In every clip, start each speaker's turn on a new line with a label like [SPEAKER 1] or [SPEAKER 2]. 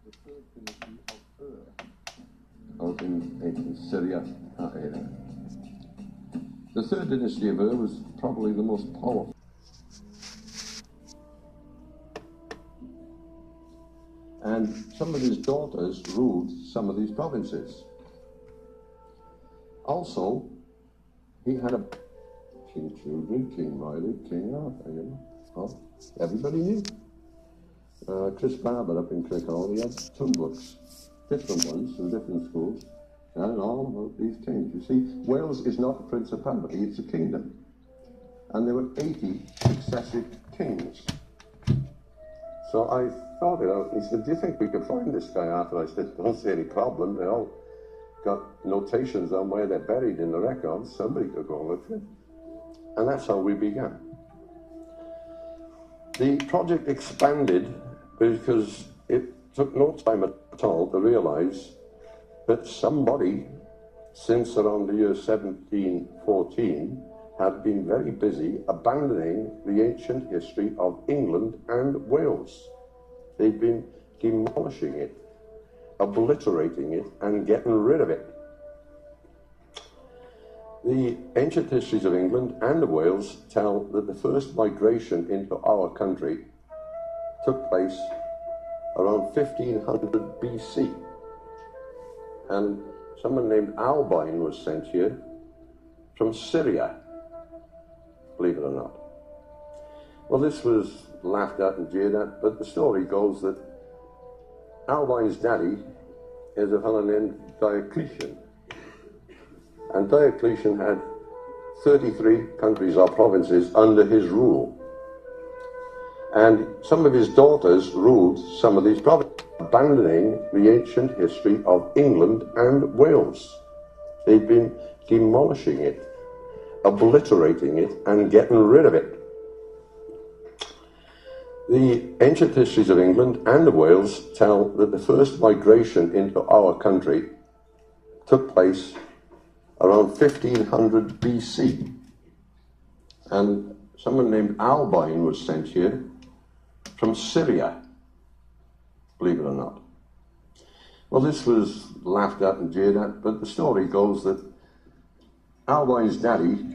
[SPEAKER 1] the third dynasty of out in ancient Syria, that area. The third dynasty of was probably the most powerful. And some of his daughters ruled some of these provinces. Also, he had a King Children, King Riley, King Arthur, you know. Oh, everybody knew. Chris Barber up in Crickhall, he had two books, different ones from different schools, and all about these kings. You see, Wales is not a principality, it's a kingdom. And there were 80 successive kings. So I thought it out, and he said, do you think we could find this guy, Arthur? I said, don't see any problem, they all got notations on where they're buried in the records, somebody could go and look for it. And that's how we began. The project expanded because it took no time at all to realize that somebody, since around the year 1714, had been very busy abandoning the ancient history of England and Wales. They'd been demolishing it, obliterating it, and getting rid of it. The ancient histories of England and of Wales tell that the first migration into our country took place around 1500 BC. And someone named Albine was sent here from Syria, believe it or not. Well, this was laughed at and jeered at, but the story goes that Albine's daddy is a fellow named Diocletian. And Diocletian had 33 countries or provinces under his rule. And some of his daughters ruled some of these provinces, abandoning the ancient history of England and Wales. They'd been demolishing it, obliterating it, and getting rid of it. The ancient histories of England and of Wales tell that the first migration into our country took place around 1500 BC. And someone named Albine was sent here from Syria, believe it or not. Well, this was laughed at and jeered at, but the story goes that Albine's daddy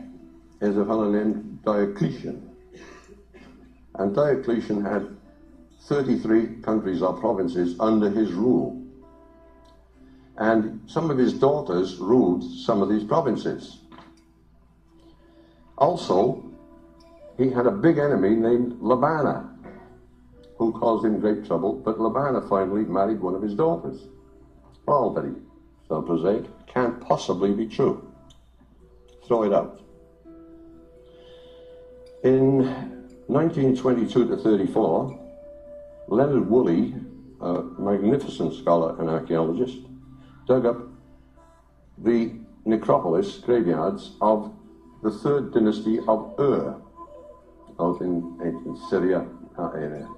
[SPEAKER 1] is a fellow named Diocletian. And Diocletian had 33 countries or provinces under his rule. And some of his daughters ruled some of these provinces. Also, he had a big enemy named Labanna, who caused him great trouble, but Labanna finally married one of his daughters. All very prosaic, can't possibly be true. Throw it out. In 1922 to 34, Leonard Woolley, a magnificent scholar and archaeologist, dug up the necropolis graveyards of the third dynasty of out in ancient Syria, that area.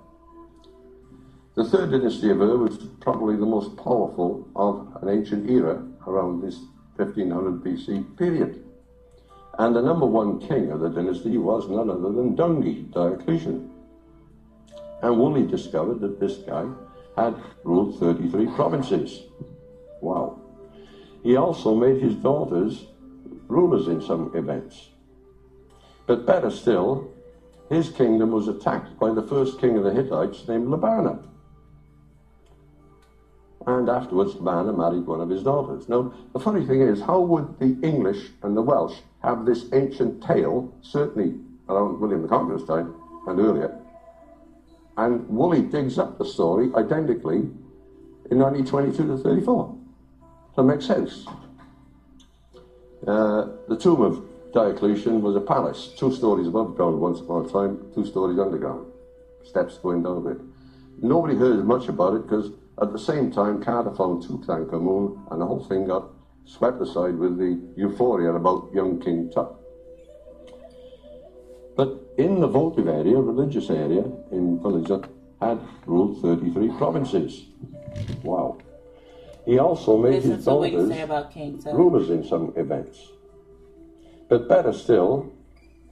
[SPEAKER 1] The third dynasty of was probably the most powerful of an ancient era around this 1500 BC period. And the number one king of the dynasty was none other than Dungi, Diocletian. And Woolley discovered that this guy had ruled 33 provinces. Wow. He also made his daughters rulers in some events. But better still, his kingdom was attacked by the first king of the Hittites named Labanna. And afterwards, Labanna married one of his daughters. Now, the funny thing is, how would the English and the Welsh have this ancient tale, certainly around William the Conqueror's time and earlier? And Woolley digs up the story identically in 1922 to 34. So it makes sense. The tomb of Diocletian was a palace, 2 stories above ground once upon a time, 2 stories underground, steps going down a bit. Nobody heard much about it because at the same time Carter found Tutankhamun and the whole thing got swept aside with the euphoria about young King Tut. But in the votive area, religious area in Village had ruled 33 provinces. Wow. He also made his daughters rulers in some events. But better still,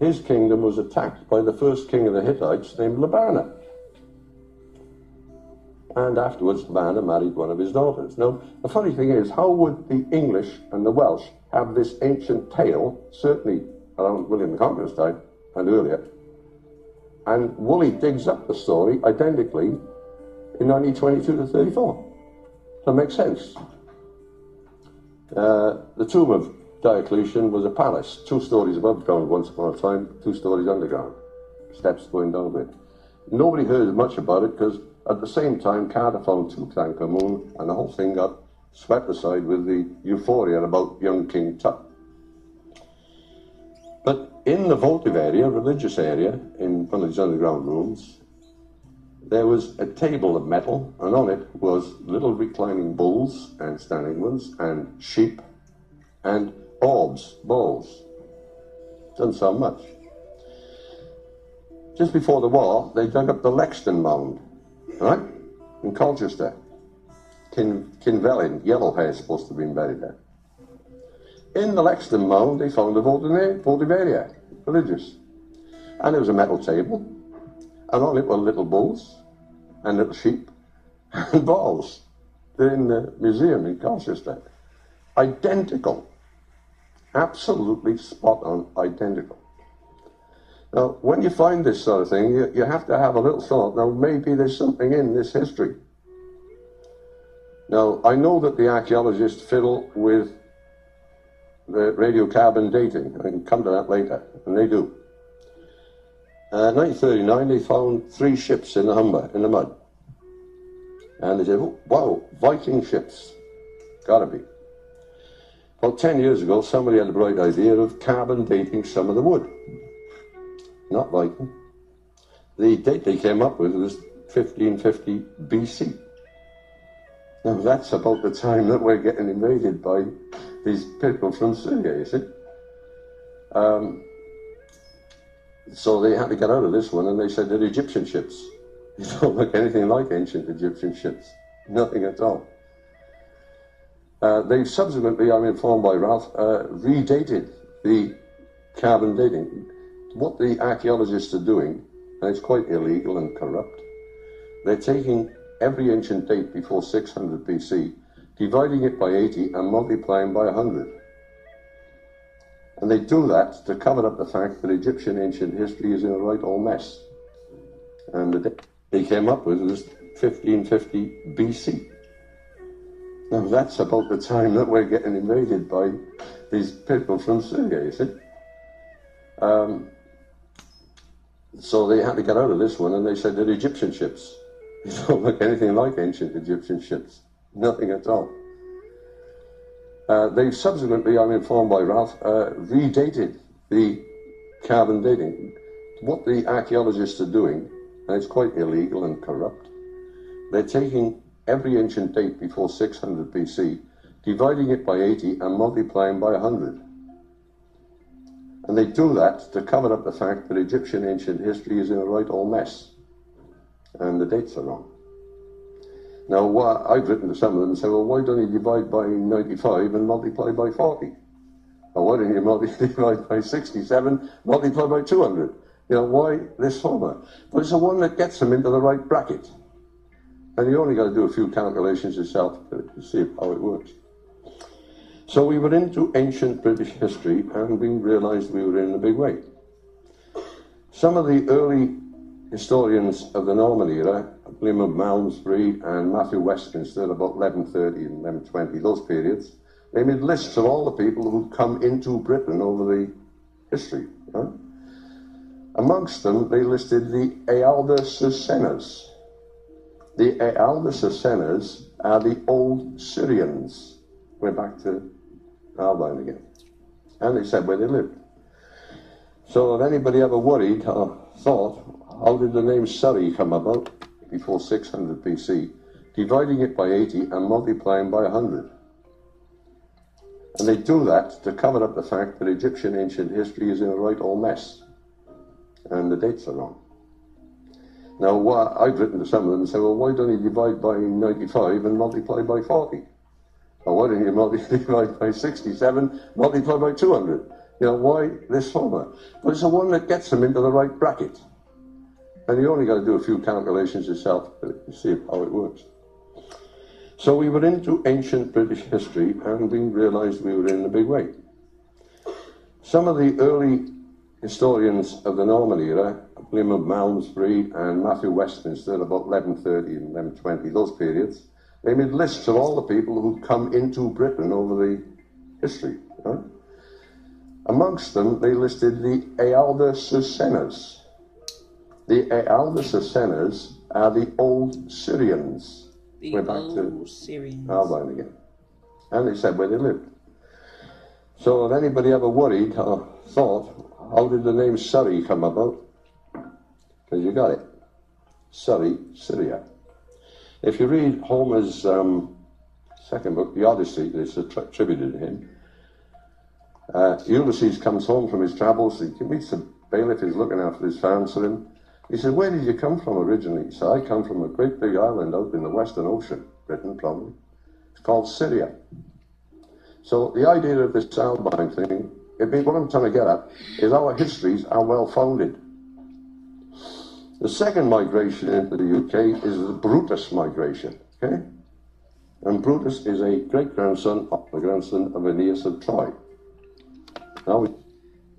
[SPEAKER 1] his kingdom was attacked by the first king of the Hittites named Labanna. and afterwards Vanna married one of his daughters. Now, the funny thing is, how would the English and the Welsh have this ancient tale, certainly around William the Conqueror's time and earlier, and Woolley digs up the story identically in 1922 to 34. So it makes sense. The tomb of Diocletian was a palace, 2 stories above ground once upon a time, 2 stories underground, steps going down a bit. Nobody heard much about it because at the same time Carter found Tutankhamun and the whole thing got swept aside with the euphoria about young King Tut. But in the votive area, religious area, in one of these underground rooms, there was a table of metal, and on it was little reclining bulls and standing ones and sheep and orbs, balls. Doesn't sound much. Just before the war, they dug up the Lexden Mound, right, in Colchester. Kinvelin, Yellowhair is supposed to have been buried there. In the Lexden Mound, they found a votive area, religious. And there was a metal table, and on it were little bulls and little sheep and balls. They're in the museum in Colchester. Identical. Absolutely spot on identical. Now, when you find this sort of thing, you have to have a little thought. Now, maybe there's something in this history. Now, I know that the archaeologists fiddle with the radiocarbon dating. I can come to that later, and they do. 1939, they found 3 ships in the Humber, in the mud. And they said, oh, wow, Viking ships. Gotta be. About 10 years ago, somebody had a bright idea of carbon dating some of the wood. Not Viking. The date they came up with was 1550 BC. Now that's about the time that we're getting invaded by these people from Syria, you see. So they had to get out of this one, and they said they're Egyptian ships. They don't look anything like ancient Egyptian ships. Nothing at all. They subsequently, I'm informed by Ralph, redated the carbon dating. What the archaeologists are doing, and it's quite illegal and corrupt, they're taking every ancient date before 600 BC, dividing it by 80 and multiplying by 100. And they do that to cover up the fact that Egyptian ancient history is in a right old mess. And the date they came up with was 1550 BC. Now that's about the time that we're getting invaded by these people from Syria, you see. So they had to get out of this one, and they said they're Egyptian ships. They don't look anything like ancient Egyptian ships. Nothing at all. They subsequently, I'm informed by Ralph, redated the carbon dating. What the archaeologists are doing, and it's quite illegal and corrupt, they're taking every ancient date before 600 BC, dividing it by 80 and multiplying by 100. And they do that to cover up the fact that Egyptian ancient history is in a right old mess. And the dates are wrong. Now, I've written to some of them and said, well, why don't you divide by 95 and multiply by 40? Or why don't you divide by 67, multiply by 200? You know, why this formula? But it's the one that gets them into the right bracket. And you only got to do a few calculations yourself to see how it works. So we were into ancient British history, and we realized we were in a big way. Some of the early historians of the Norman era, William of Malmesbury and Matthew Westminster, about 1130 and 1120, those periods, they made lists of all the people who'd come into Britain over the history. Right? Amongst them, they listed the Ealda Susenas. The Ealda Susenas are the old Syrians. We're back to Albine again. And they said where they lived. So if anybody ever worried or thought, how did the name Surrey come about before 600 BC, dividing it by 80 and multiplying by 100? And they do that to cover up the fact that Egyptian ancient history is in a right old mess. And the dates are wrong. Now, I've written to some of them and said, well, why don't you divide by 95 and multiply by 40? Or why don't you divide by 67, multiply by 200? You know, why this formula? But it's the one that gets them into the right bracket. And you only got to do a few calculations yourself to see how it works. So we were into ancient British history, and we realized we were in a big way. Some of the early historians of the Norman era, William of Malmesbury and Matthew Westminster, about 1130 and 1120, those periods, they made lists of all the people who'd come into Britain over the history. Right? Amongst them, they listed the Ealda Susenas. The Ealda Susenas are the old Syrians.
[SPEAKER 2] The old Syrians.
[SPEAKER 1] Albine again. And they said where they lived. So if anybody ever worried or thought, how did the name Surrey come about? Because you got it. Surrey, Syria. If you read Homer's second book, the Odyssey, that's attributed to him, Ulysses comes home from his travels. He meets a bailiff who's looking after his farms for him. He says, where did you come from originally? He said, I come from a great big island out in the Western Ocean, Britain probably. It's called Syria. So the idea of this Albine thing, what I'm trying to get at, is our histories are well founded. The second migration into the UK is the Brutus migration, okay? And Brutus is a great-grandson of the grandson of Aeneas of Troy.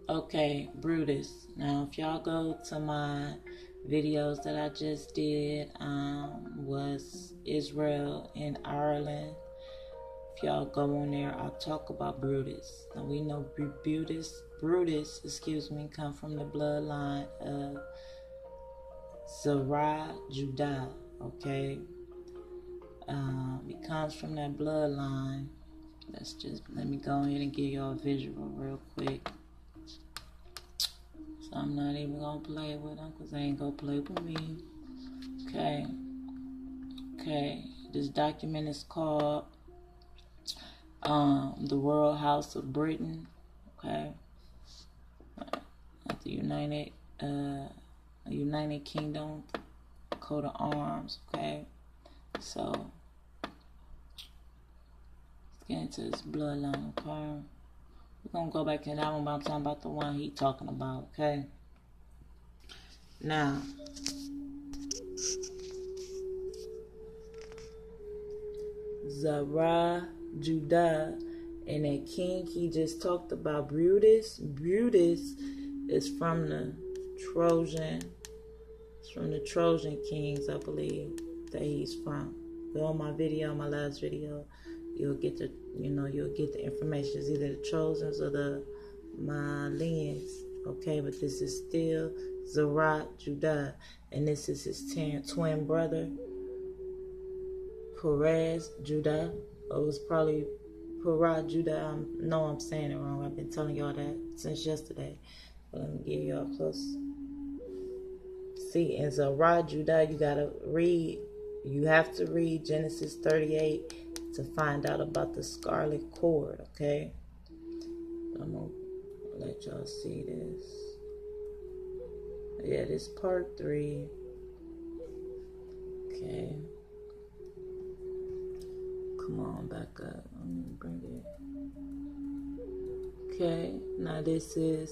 [SPEAKER 2] Okay, Brutus. Now, if y'all go to my videos that I just did, was Israel and Ireland. If y'all go on there, I'll talk about Brutus. Now, we know Brutus, come from the bloodline of Zerah Judah, okay? He comes from that bloodline. Let me go ahead and give y'all a visual real quick. So I'm not even gonna play with them because they ain't gonna play with me. Okay. This document is called the Royal House of Britain. Okay. At the United Kingdom coat of arms. Okay. So let's get into this bloodline. Okay. We're going to go back to that one, but I'm talking about the one he talking about, okay? Now, Zerah Judah and that king he just talked about, Brutus. Brutus is from the Trojan. It's from the Trojan kings, I believe, that he's from. Go on my video, my last video. You'll get the information. It's either the Trojans or the Malians, okay? But this is still Zerah Judah, and this is his twin brother, Perez Judah. It was probably Perez Judah. I know I'm saying it wrong. I've been telling y'all that since yesterday. But let me give y'all close. See, in Zerah Judah, you have to read Genesis 38 to find out about the scarlet cord, okay? I'm gonna let y'all see this. Yeah, this part 3. Okay. Come on, back up. Let me bring it. Okay, now this is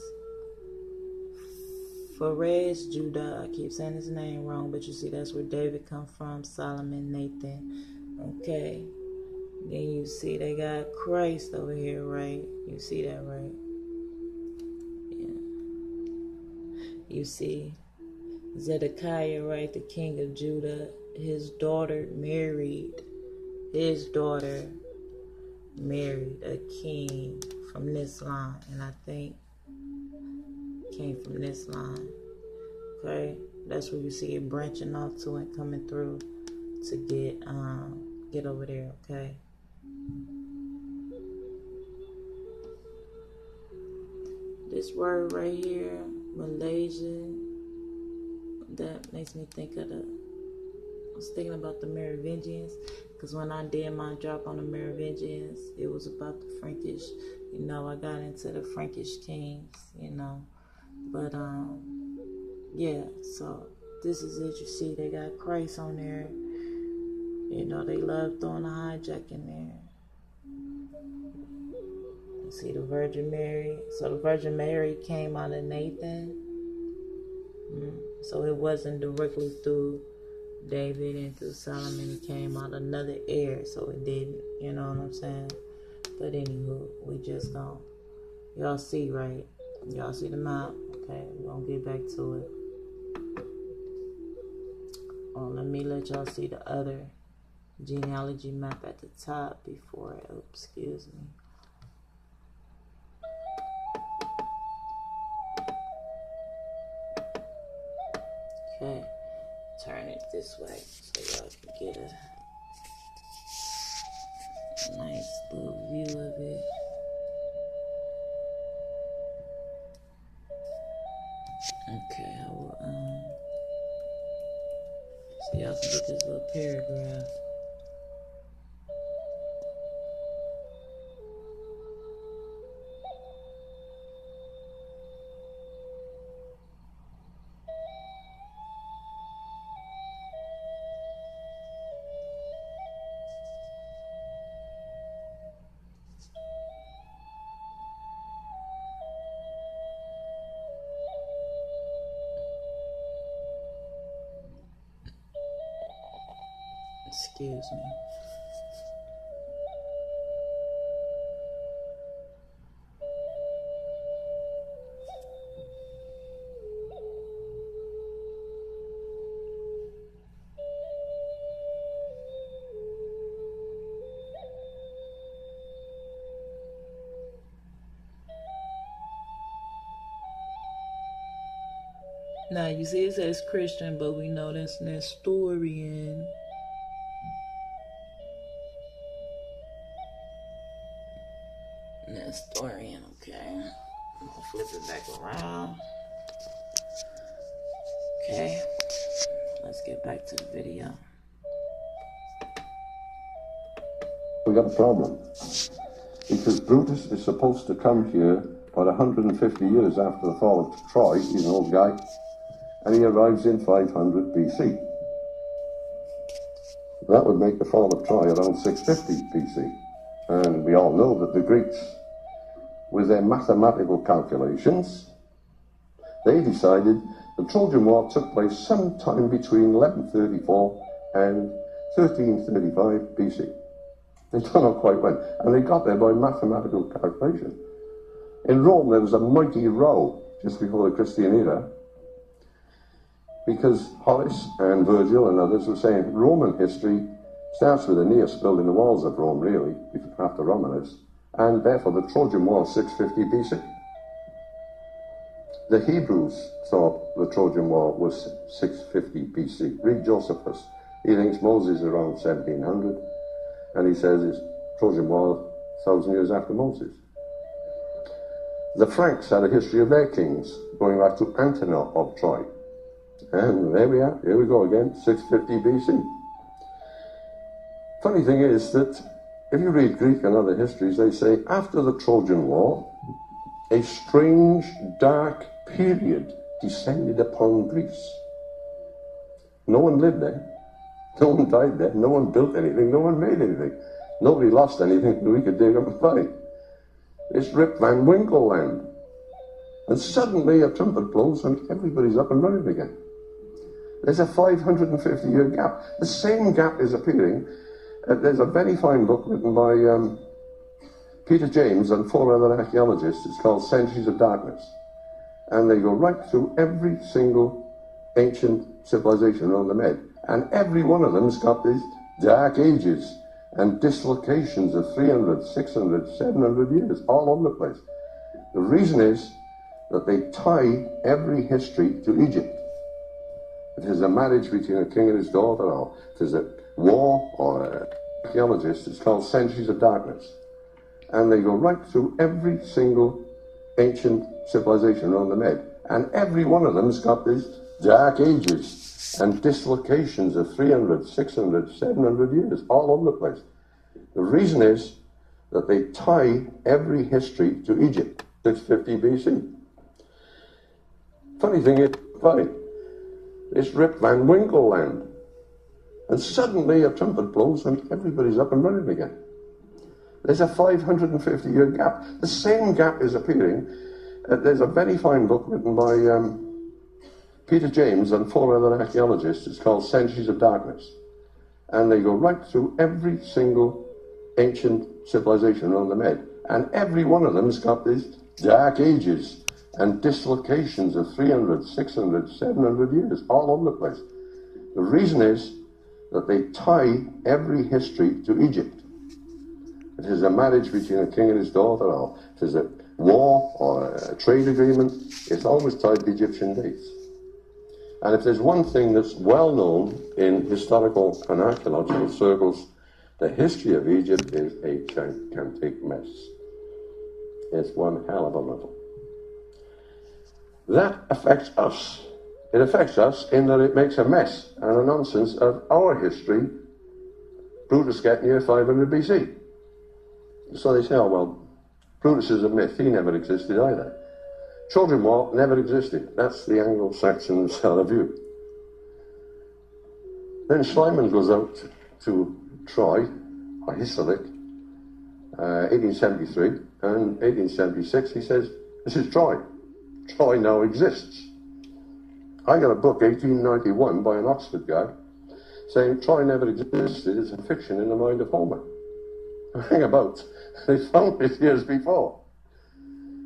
[SPEAKER 2] Perez Judah. I keep saying his name wrong, but you see that's where David come from, Solomon, Nathan. Okay. Then you see they got Christ over here, right? You see that, right? Yeah. You see Zedekiah, right? The king of Judah. His daughter married a king from this line. And I think came from this line. Okay? That's where you see it branching off to it, coming through to get over there, okay? This word right here, Malaysia, that makes me think of I was thinking about the Merovingians, because when I did my drop on the Merovingians, it was about the Frankish, I got into the Frankish kings, but, yeah, so this is it. You see, they got Christ on there. They love throwing a hijack in there. You see the Virgin Mary. So the Virgin Mary came out of Nathan. So it wasn't directly through David and through Solomon. It came out another heir, so it didn't. You know what I'm saying? But anywho, we just don't. Y'all see, right? Y'all see the map? Okay, we're gonna get back to it. Let me let y'all see the other genealogy map at the top before it, excuse me. Okay, turn it this way so y'all can get a nice little view of it. Okay, I will so y'all can get this little paragraph. Excuse me. Now you see it says Christian, but we know that's Nestorian. Nestorian, okay. I'm gonna flip it back around. Okay, let's get back to the video.
[SPEAKER 1] We got a problem. Because Brutus is supposed to come here about 150 years after the fall of Troy, he's an old guy, and he arrives in 500 BC. That would make the fall of Troy around 650 BC. And we all know that the Greeks, with their mathematical calculations, they decided the Trojan War took place sometime between 1134 and 1335 BC. They don't know quite when, and they got there by mathematical calculation. In Rome, there was a mighty row just before the Christian era, because Horace and Virgil and others were saying Roman history starts with Aeneas building the walls of Rome, really, after Romulus, and therefore the Trojan War is 650 BC. The Hebrews thought the Trojan War was 650 BC. Read Josephus. He thinks Moses is around 1700, and he says it's Trojan War 1,000 years after Moses. The Franks had a history of their kings, going back to Antenor of Troy. And there we are, here we go again, 650 BC. Funny thing is that if you read Greek and other histories, they say after the Trojan War, a strange, dark period descended upon Greece. No one lived there, no one died there, no one built anything, no one made anything. Nobody lost anything that we could dig up and find. It's Rip Van Winkle land. And suddenly a trumpet blows and everybody's up and running again. There's a 550-year gap. The same gap is appearing. There's a very fine book written by Peter James and 4 other archaeologists. It's called Centuries of Darkness. And they go right through every single ancient civilization around the Med. And every one of them's got these dark ages and dislocations of 300, 600, 700 years all over the place. The reason is that they tie every history to Egypt. If there's a marriage between a king and his daughter, or if there's a war, or an archaeologist, it's called Centuries of Darkness. And they go right through every single ancient civilization around the Med. And every one of them's got these dark ages and dislocations of 300, 600, 700 years all over the place. The reason is that they tie every history to Egypt, 650 BC. Funny thing is, it's Rip Van Winkle land. And suddenly a trumpet blows and everybody's up and running again. There's a 550-year gap. The same gap is appearing. There's a very fine book written by Peter James and 4 other archaeologists. It's called Centuries of Darkness. And they go right through every single ancient civilization around the Med. And every one of them has got these dark ages and dislocations of 300, 600, 700 years all over the place. The reason is that they tie every history to Egypt. If there's a marriage between a king and his daughter, or if there's a war or a trade agreement, it's always tied to Egyptian dates. And if there's one thing that's well known in historical and archaeological circles, the history of Egypt is a gigantic mess. It's one hell of a muddle. That affects us. It affects us in that it makes a mess and a nonsense of our history. Brutus getting here 500 BC. So they say, oh well, Brutus is a myth. He never existed either. Trojan War never existed. That's the Anglo-Saxon style of view. Then Schliemann goes out to Troy, or Hissarlik, 1873, and 1876 he says, this is Troy. Troy now exists. I got a book, 1891, by an Oxford guy, saying Troy never existed. It's a fiction in the mind of Homer. Hang about. They found it years before.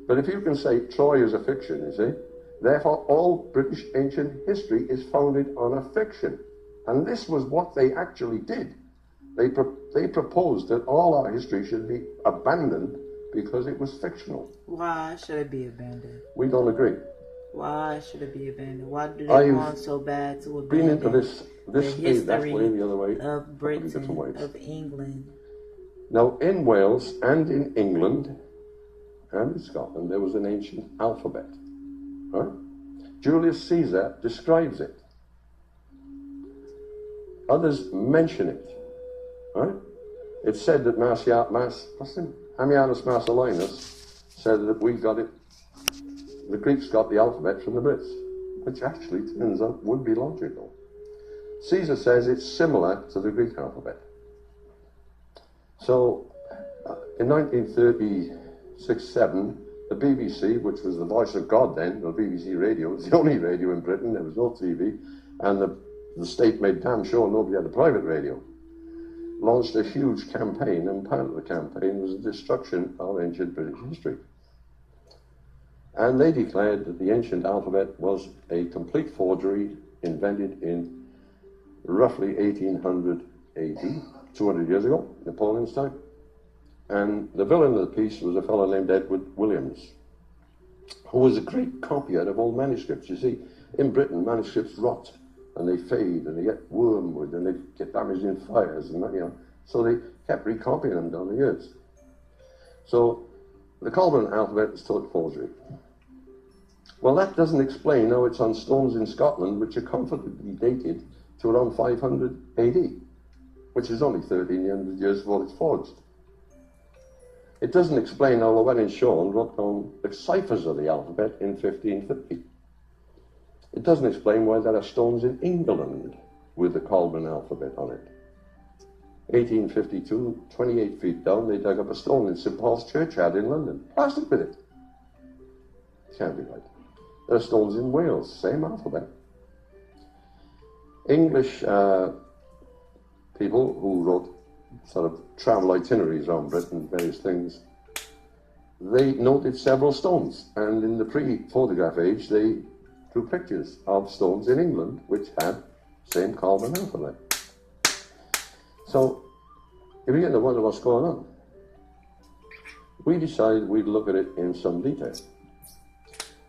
[SPEAKER 1] But if you can say Troy is a fiction, you see, therefore all British ancient history is founded on a fiction. And this was what they actually did. They proposed that all our history should be abandoned because it was fictional.
[SPEAKER 2] Why should it be abandoned?
[SPEAKER 1] We don't agree.
[SPEAKER 2] Why should it be abandoned? Why do they want so bad to abandon
[SPEAKER 1] been into this
[SPEAKER 2] the history
[SPEAKER 1] that way, the other way,
[SPEAKER 2] of Britain, of England?
[SPEAKER 1] Now, in Wales and in England and in Scotland, there was an ancient alphabet. Right? Julius Caesar describes it. Others mention it. Right? It's said that Ammianus Marcellinus said that we got it, the Greeks got the alphabet from the Brits, which actually turns out would be logical. Caesar says it's similar to the Greek alphabet. So, in 1936-7, the BBC, which was the voice of God then, the BBC radio, it was the only radio in Britain, there was no TV, and the state made damn sure nobody had a private radio, launched a huge campaign, and part of the campaign was the destruction of ancient British history. And they declared that the ancient alphabet was a complete forgery invented in roughly 1800 AD, 200 years ago, Napoleon's time. And the villain of the piece was a fellow named Edward Williams, who was a great copier of old manuscripts. You see, in Britain, manuscripts rot, and they fade, and they get wormwood, and they get damaged in fires, and that, you know. So they kept recopying them down the years. So the Colburn alphabet is total forgery. Well, that doesn't explain how it's on stones in Scotland, which are comfortably dated to around 500 AD, which is only 1300 years before it's forged. It doesn't explain how Llewellyn Shawn wrote down the ciphers of the alphabet in 1550. It doesn't explain why there are stones in England with the Colburn alphabet on it. 1852, 28 feet down, they dug up a stone in St. Paul's Churchyard in London. Plastered with it. Can't be right. There are stones in Wales, same alphabet. English people who wrote sort of travel itineraries around Britain, various things, they noted several stones. And in the pre-photograph age, they drew pictures of stones in England which had same Colburn alphabet. So, if you get to wonder what's going on, we decided we'd look at it in some detail.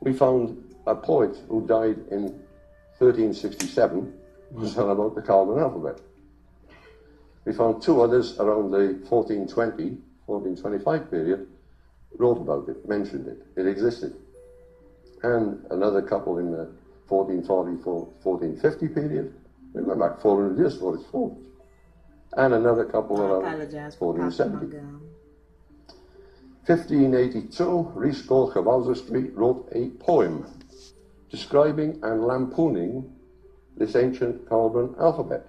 [SPEAKER 1] We found a poet who died in 1367 was on about the Colburn alphabet. We found two others around the 1420, 1425 period, wrote about it, mentioned it, it existed. And another couple in the 1440, 1450 period, we went back 400 years before it's forged. And another couple around 1470. 1582, Rhys Goch of Alder Street wrote a poem describing and lampooning this ancient Colburn alphabet.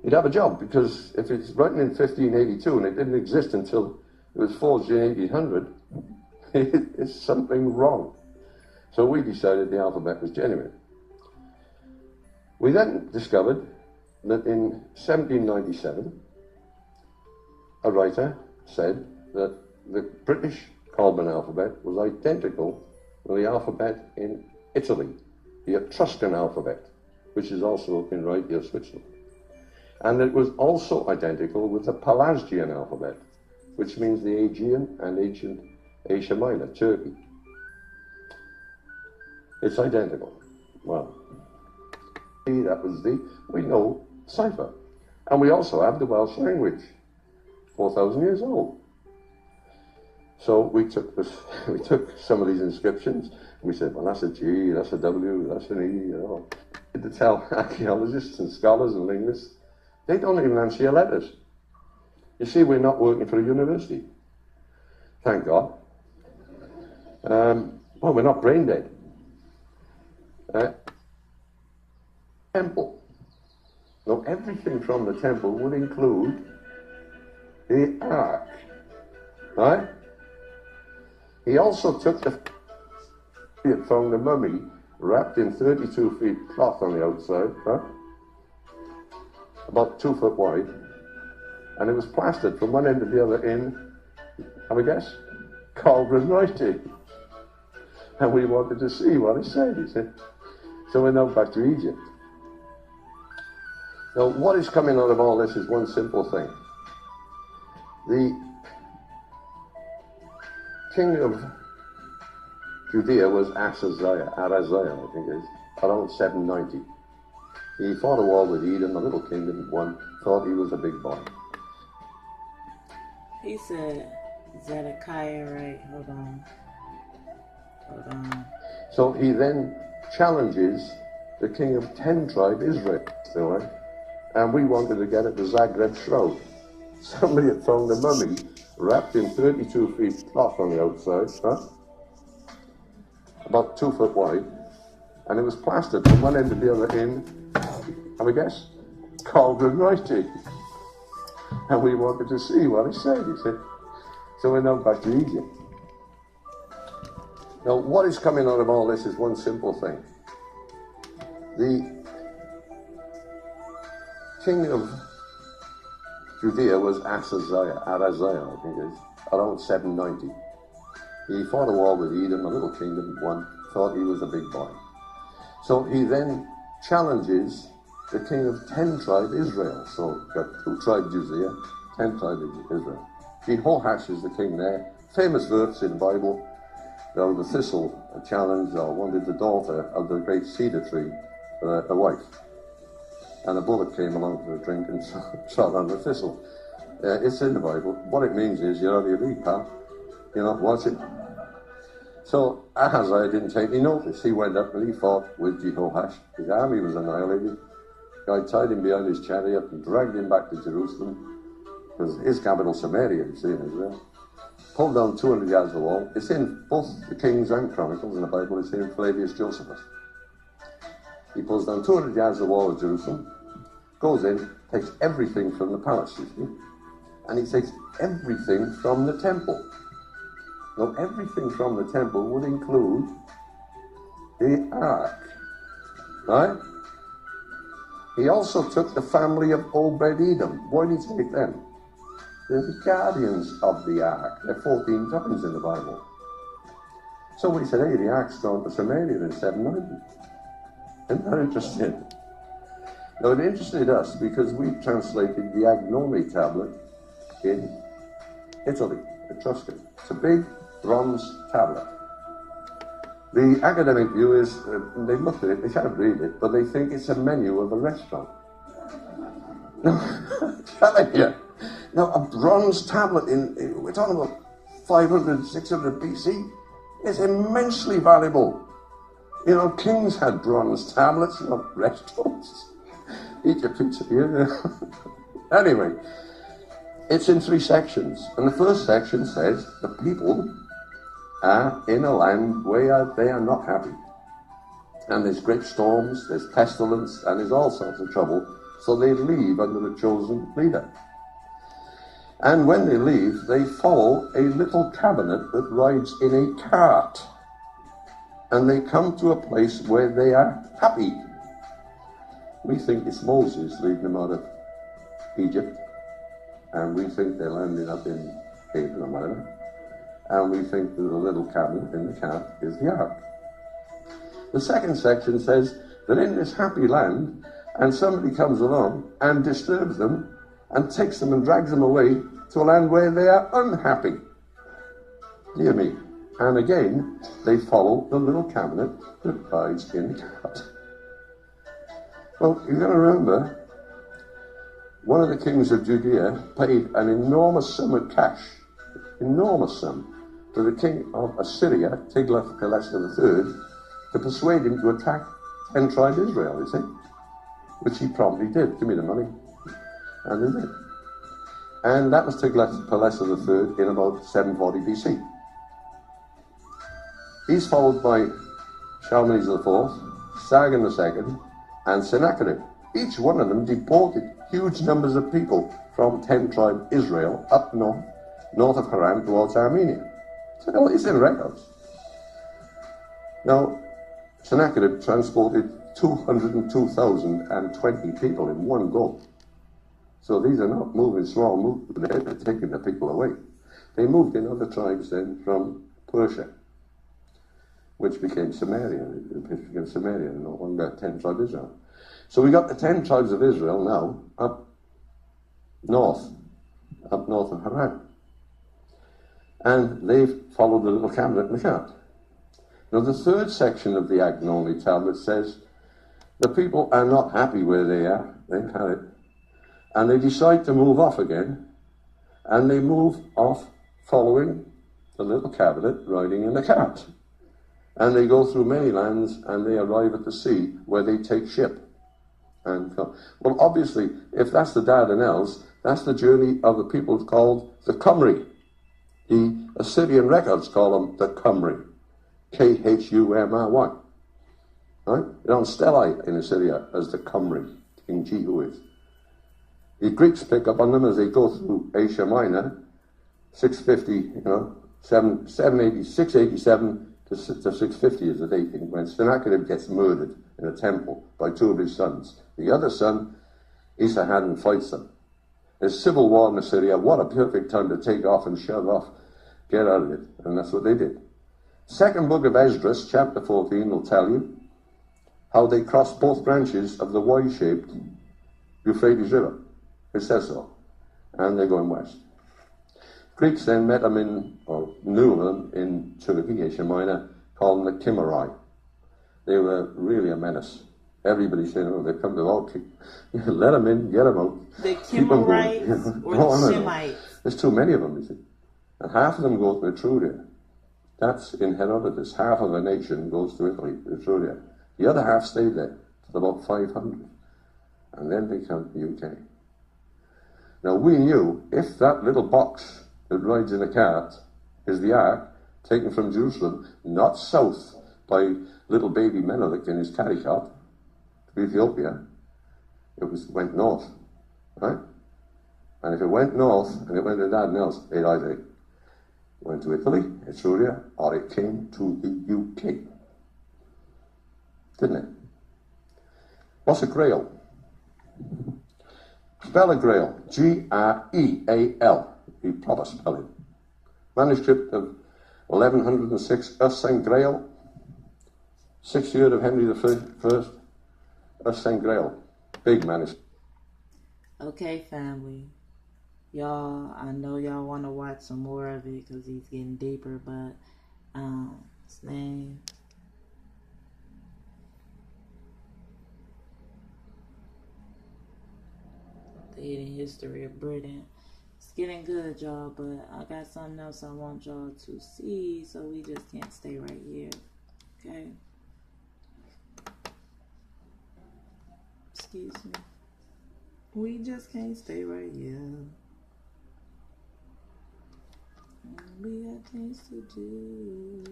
[SPEAKER 1] He'd have a job, because if it's written in 1582 and it didn't exist until it was forged in 1800, it's something wrong. So we decided the alphabet was genuine. We then discovered that in 1797, a writer said that the British Common alphabet was identical with the alphabet in Italy, the Etruscan alphabet, which is also in right here, Switzerland. And it was also identical with the Pelasgian alphabet, which means the Aegean and ancient Asia Minor, Turkey. It's identical. Well, that was we know cipher. And we also have the Welsh language, 4,000 years old. So we took some of these inscriptions, and we said, well, that's a G, that's a W, that's an E, you know. To tell archaeologists and scholars and linguists, they don't even answer your letters. You see, we're not working for a university. Thank God. Well, we're not brain dead. Temple. Now, everything from the temple would include the ark, right? He also took he had found the mummy wrapped in 32 feet cloth on the outside, right? About 2 foot wide, and it was plastered from one end to the other in, have a guess? Cauldron writing. And we wanted to see what it said, he said. So we're now back to Egypt. Now, what is coming out of all this is one simple thing. The king of Judea was Araziah, I think it is, around 790. He fought a war with Edom, a little kingdom, thought he was a big boy.
[SPEAKER 2] He said Zedekiah, right? Hold on.
[SPEAKER 1] So he then challenges the king of 10 tribe, Israel, right? And we wanted to get at the Zagreb shroud. Somebody had found a mummy wrapped in 32 feet cloth on the outside, huh? About 2 foot wide, and it was plastered from one end to the other in, have a guess? Cauldron writing. And we wanted to see what it said, he said. So we're now back to Egypt. Now, what is coming out of all this is one simple thing. The king of Judea was Araziah, I think it is, around 790. He fought a war with Edom, a little kingdom, thought he was a big boy. So he then challenges the king of 10 tribe Israel. So got 2 tribe Judea, 10 tribe Israel. Jehoash is the king there. Famous verse in the Bible. The thistle challenged or wanted the daughter of the great cedar tree for a wife. And a bullock came along for a drink and trod on the thistle. It's in the Bible. What it means is, you're out of your league, pal. You know, watch it. So Ahaziah didn't take any notice. He went up and he fought with Jehoash. His army was annihilated. God tied him behind his chariot and dragged him back to Jerusalem, because his capital Samaria, you see, in Israel. Pulled down 200 yards of the wall. It's in both the Kings and Chronicles in the Bible. It's in Flavius Josephus. He pulls down 200 yards of the wall of Jerusalem, goes in, takes everything from the palace, you see, and he takes everything from the temple. Now, everything from the temple would include the ark, right? He also took the family of Obed-Edom. Why did he take them? They're the guardians of the ark. They're 14 times in the Bible. So we said, hey, the ark's gone to Samaria in 790. Isn't that interesting? Now, it interested us because we translated the Agnome tablet in Italy, Etruscan. It's a big bronze tablet. The academic view is, they look at it, they can't read it, but they think it's a menu of a restaurant. No, I'm telling you. Now, a bronze tablet, we're talking about 500, 600 BC, is immensely valuable. You know, kings had bronze tablets, not restaurants. Eat your pizza here. Anyway, it's in 3 sections. And the first section says the people are in a land where they are not happy. And there's great storms, there's pestilence, and there's all sorts of trouble. So they leave under a chosen leader. And when they leave, they follow a little cabinet that rides in a cart. And they come to a place where they are happy. We think it's Moses leading them out of Egypt, and we think they're landing up in Haven or whatever, and we think that the little cabinet in the cart is the ark. The second section says that in this happy land, and somebody comes along and disturbs them and takes them and drags them away to a land where they are unhappy. Dear me. And again, they follow the little cabinet that rides in the cart. Well, you've got to remember, one of the kings of Judea paid an enormous sum of cash, enormous sum, to the king of Assyria, Tiglath-Pileser III, to persuade him to attack 10-tribe Israel, you see, which he promptly did. Give me the money. And they did. And that was Tiglath-Pileser III in about 740 BC. He's followed by Shalmaneser IV, Sargon II, and Sennacherib. Each one of them deported huge numbers of people from 10-tribe Israel up north of Haran towards Armenia. So it's in records. Now, Sennacherib transported 202,020 people in one go. So these are not moving small movements, they're taking the people away. They moved in other tribes then from Persia, which became Samaria. It became Samaria, no longer 10-tribe Israel. So we got the 10 tribes of Israel now up north of Haran. And they've followed the little cabinet in the cart. Now the third section of the Agnoni tablet says the people are not happy where they are, they've had it, and they decide to move off again, and they move off following the little cabinet riding in the cart. And they go through many lands, and they arrive at the sea, where they take ship. And well, obviously, if that's the Dardanelles, that's the journey of the people called the Cymry. The Assyrian records call them the Cymry. Khumry. Right? They're on stelae in Assyria as the Cymry, King Jehu is. The Greeks pick up on them as they go through Asia Minor, 650, 687 to 650 is the dating, when Sennacherib gets murdered in a temple by two of his sons. The other son, Esarhaddon, fights them. There's civil war in Assyria. What a perfect time to take off and shove off, get out of it. And that's what they did. Second book of Esdras, chapter 14, will tell you how they crossed both branches of the Y-shaped Euphrates River. It says so. And they're going west. Greeks then met them knew them in Turkey, Asia Minor, called them the Kimmerai. They were really a menace. Everybody said, oh, they've come to all, let them in, get them out.
[SPEAKER 2] The Kimmerites or the Shemites?
[SPEAKER 1] There's too many of them, you see. And half of them go to Etruria. That's in Herodotus. Half of a nation goes to Italy, Etruria. The other half stayed there till about 500. And then they come to the UK. Now we knew if that little box that rides in a cart is the ark taken from Jerusalem, not south by little baby Menelik in his carry cart to Ethiopia, went north, right? And if it went north and it went to Dardanelles, it either went to Italy, Etruria, or it came to the UK. Didn't it? What's a grail? Spell a grail. G-R-E-A-L. The proper spelling. Manuscript of 1106, Earth St. Grail. 6th year of Henry I. Earth St. Grail. Big manuscript.
[SPEAKER 2] Okay, family. Y'all, I know y'all want to watch some more of it because he's getting deeper, but his name... The Hidden History of Britain. It's getting good, y'all, but I got something else I want y'all to see, so we just can't stay right here. Okay? Excuse me. We just can't stay right here. We got things to do.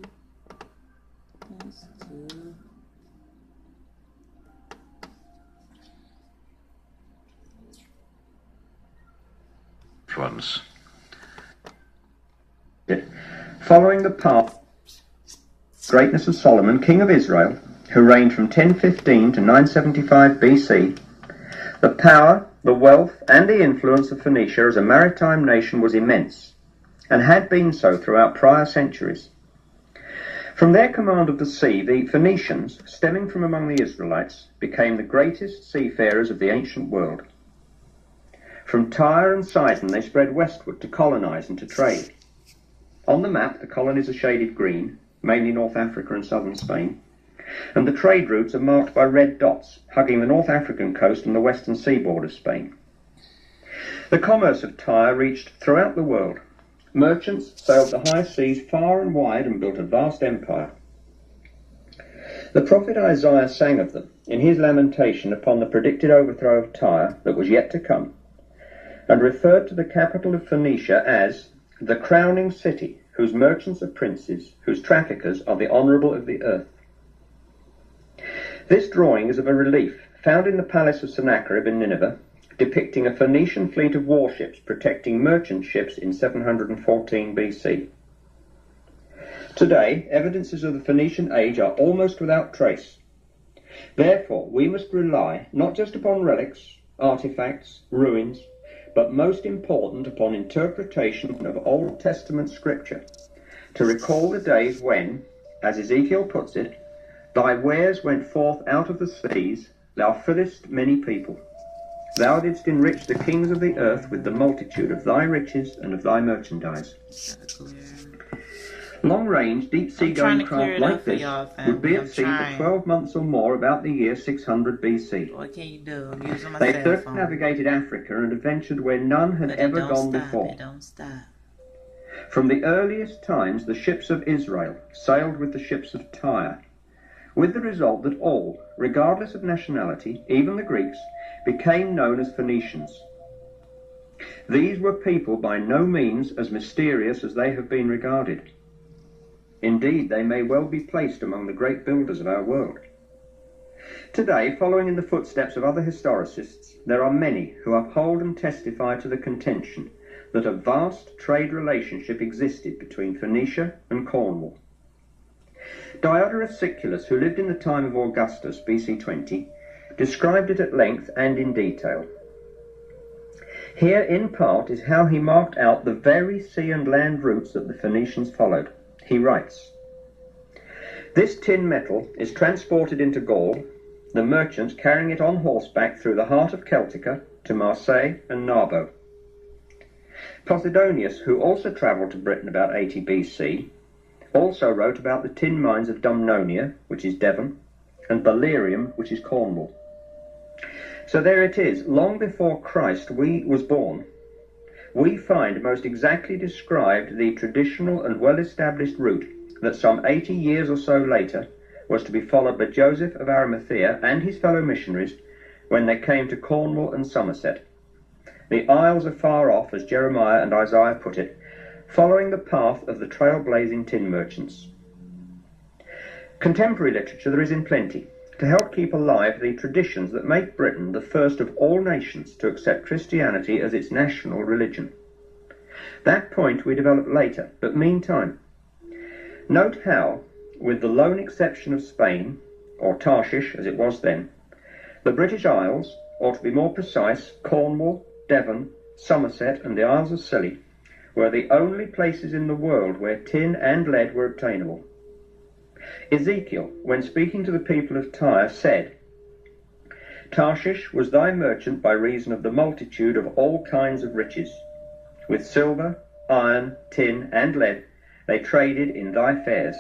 [SPEAKER 2] Things to do.
[SPEAKER 3] Ones. Following the path greatness of Solomon, king of Israel, who reigned from 1015 to 975 BC, the power, the wealth, and the influence of Phoenicia as a maritime nation was immense, and had been so throughout prior centuries. From their command of the sea, the Phoenicians, stemming from among the Israelites, became the greatest seafarers of the ancient world. From Tyre and Sidon they spread westward to colonize and to trade. On the map, the colonies are shaded green, mainly North Africa and southern Spain, and the trade routes are marked by red dots, hugging the North African coast and the western seaboard of Spain. The commerce of Tyre reached throughout the world. Merchants sailed the high seas far and wide and built a vast empire. The prophet Isaiah sang of them in his lamentation upon the predicted overthrow of Tyre that was yet to come, and referred to the capital of Phoenicia as the crowning city, whose merchants are princes, whose traffickers are the honourable of the earth. This drawing is of a relief found in the palace of Sennacherib in Nineveh, depicting a Phoenician fleet of warships protecting merchant ships in 714 BC. Today, evidences of the Phoenician age are almost without trace. Therefore, we must rely not just upon relics, artifacts, ruins, but most important upon interpretation of Old Testament scripture, to recall the days when, as Ezekiel puts it, thy wares went forth out of the seas, thou fillest many people. Thou didst enrich the kings of the earth with the multitude of thy riches and of thy merchandise. Long-range, deep-sea going craft like this would be at sea for 12 months or more about the year 600 BC.
[SPEAKER 2] What can you do? I'm using my
[SPEAKER 3] They
[SPEAKER 2] cell phone.
[SPEAKER 3] circumnavigated Africa and adventured where none had ever gone before.
[SPEAKER 2] They don't stop.
[SPEAKER 3] From the earliest times, the ships of Israel sailed with the ships of Tyre, with the result that all, regardless of nationality, even the Greeks, became known as Phoenicians. These were people by no means as mysterious as they have been regarded. Indeed, they may well be placed among the great builders of our world. Today, following in the footsteps of other historicists, there are many who uphold and testify to the contention that a vast trade relationship existed between Phoenicia and Cornwall. Diodorus Siculus, who lived in the time of Augustus, BC 20, described it at length and in detail. Here, in part, is how he marked out the very sea and land routes that the Phoenicians followed. He writes, "This tin metal is transported into Gaul, the merchants carrying it on horseback through the heart of Celtica to Marseille and Narbo. Posidonius, who also travelled to Britain about 80 BC, also wrote about the tin mines of Dumnonia, which is Devon, and Balerium, which is Cornwall. So there it is, long before Christ was born, we find most exactly described the traditional and well-established route that some 80 years or so later was to be followed by Joseph of Arimathea and his fellow missionaries when they came to Cornwall and Somerset. The isles are far off, as Jeremiah and Isaiah put it, following the path of the trailblazing tin merchants. Contemporary literature there is in plenty to help keep alive the traditions that make Britain the first of all nations to accept Christianity as its national religion. That point we develop later, but meantime, note how, with the lone exception of Spain, or Tarshish as it was then, the British Isles, or to be more precise, Cornwall, Devon, Somerset and the Isles of Scilly, were the only places in the world where tin and lead were obtainable. Ezekiel, when speaking to the people of Tyre, said, "Tarshish was thy merchant by reason of the multitude of all kinds of riches. With silver, iron, tin, and lead they traded in thy fairs."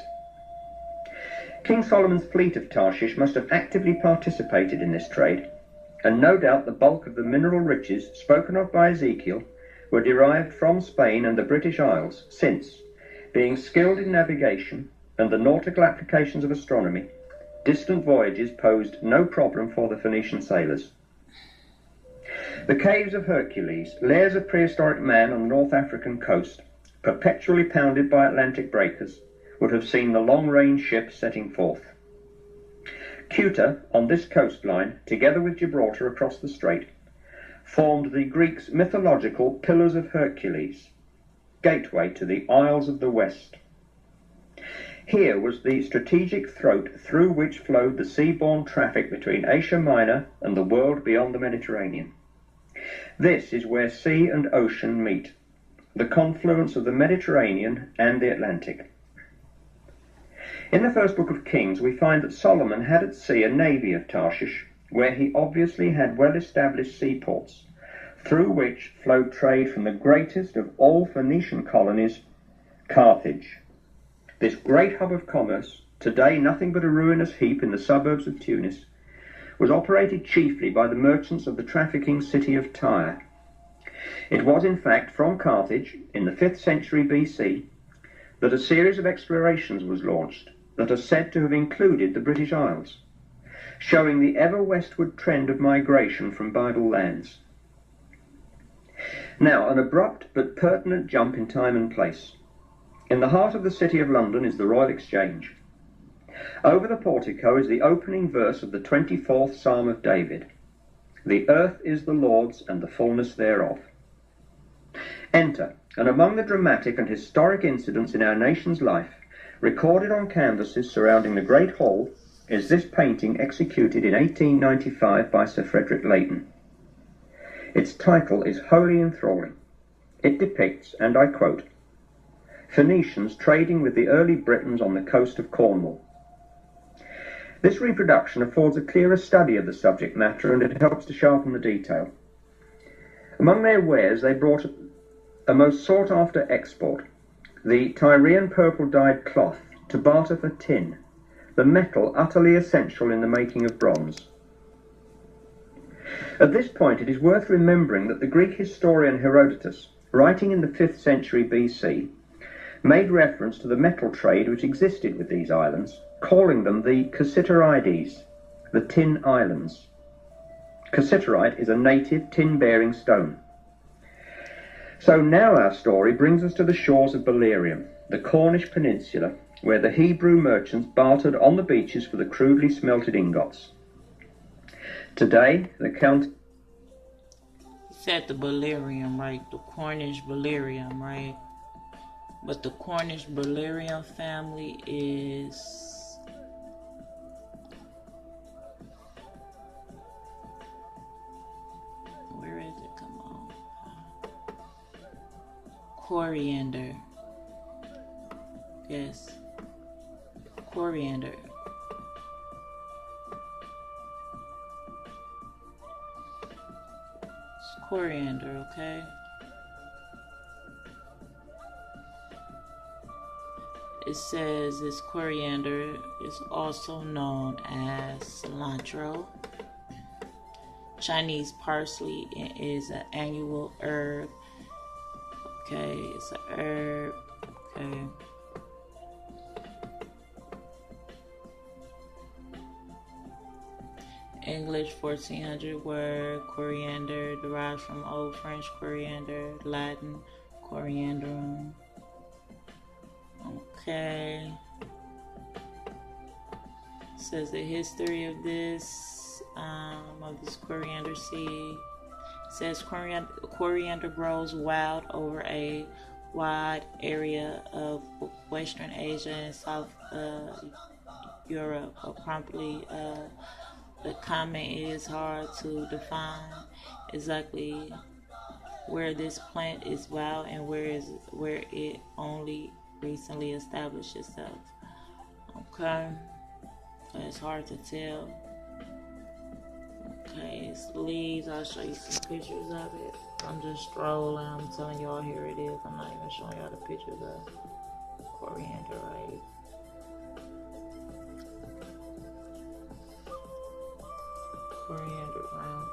[SPEAKER 3] King Solomon's fleet of Tarshish must have actively participated in this trade, and no doubt the bulk of the mineral riches spoken of by Ezekiel were derived from Spain and the British Isles, since, being skilled in navigation and the nautical applications of astronomy, distant voyages posed no problem for the Phoenician sailors. The caves of Hercules, lairs of prehistoric man on the North African coast, perpetually pounded by Atlantic breakers, would have seen the long-range ships setting forth. Ceuta, on this coastline, together with Gibraltar across the strait, formed the Greeks' mythological Pillars of Hercules, gateway to the Isles of the West. Here was the strategic throat through which flowed the seaborne traffic between Asia Minor and the world beyond the Mediterranean. This is where sea and ocean meet, the confluence of the Mediterranean and the Atlantic. In the first book of Kings, we find that Solomon had at sea a navy of Tarshish, where he obviously had well-established seaports, through which flowed trade from the greatest of all Phoenician colonies, Carthage. This great hub of commerce, today nothing but a ruinous heap in the suburbs of Tunis, was operated chiefly by the merchants of the trafficking city of Tyre. It was in fact from Carthage, in the 5th century BC, that a series of explorations was launched that are said to have included the British Isles, showing the ever westward trend of migration from Bible lands. Now, an abrupt but pertinent jump in time and place. In the heart of the city of London is the Royal Exchange. Over the portico is the opening verse of the 24th Psalm of David. The earth is the Lord's and the fullness thereof. Enter, and among the dramatic and historic incidents in our nation's life, recorded on canvases surrounding the Great Hall, is this painting executed in 1895 by Sir Frederick Leighton. Its title is wholly enthralling. It depicts, and I quote, Phoenicians trading with the early Britons on the coast of Cornwall. This reproduction affords a clearer study of the subject matter, and it helps to sharpen the detail. Among their wares they brought a most sought-after export, the Tyrian purple-dyed cloth, to barter for tin, the metal utterly essential in the making of bronze. At this point it is worth remembering that the Greek historian Herodotus, writing in the 5th century BC, made reference to the metal trade which existed with these islands, calling them the Cassiterides, the Tin Islands. Cassiterite is a native tin-bearing stone. So now our story brings us to the shores of Belerium, the Cornish peninsula, where the Hebrew merchants bartered on the beaches for the crudely smelted ingots. Today, the Count...
[SPEAKER 2] Said the Belerium, right? The Cornish Belerium, right? But the Cornish Belerium family is... Where is it? Come on. Coriander. Yes. Coriander. It's coriander, okay? It says this coriander is also known as cilantro. Chinese parsley is an annual herb. Okay, it's an herb. Okay. English 1400 word coriander derived from Old French coriander, Latin coriandrum. Okay. Says the history of this coriander seed. Says coriander grows wild over a wide area of Western Asia and South Europe. Promptly, the comment is hard to define exactly where this plant is wild and where it only recently established itself. Okay, so it's hard to tell. Okay, it's leaves. I'll show you some pictures of it. I'm just strolling. I'm telling y'all, here it is. I'm not even showing y'all the pictures of coriander, right? Coriander ground.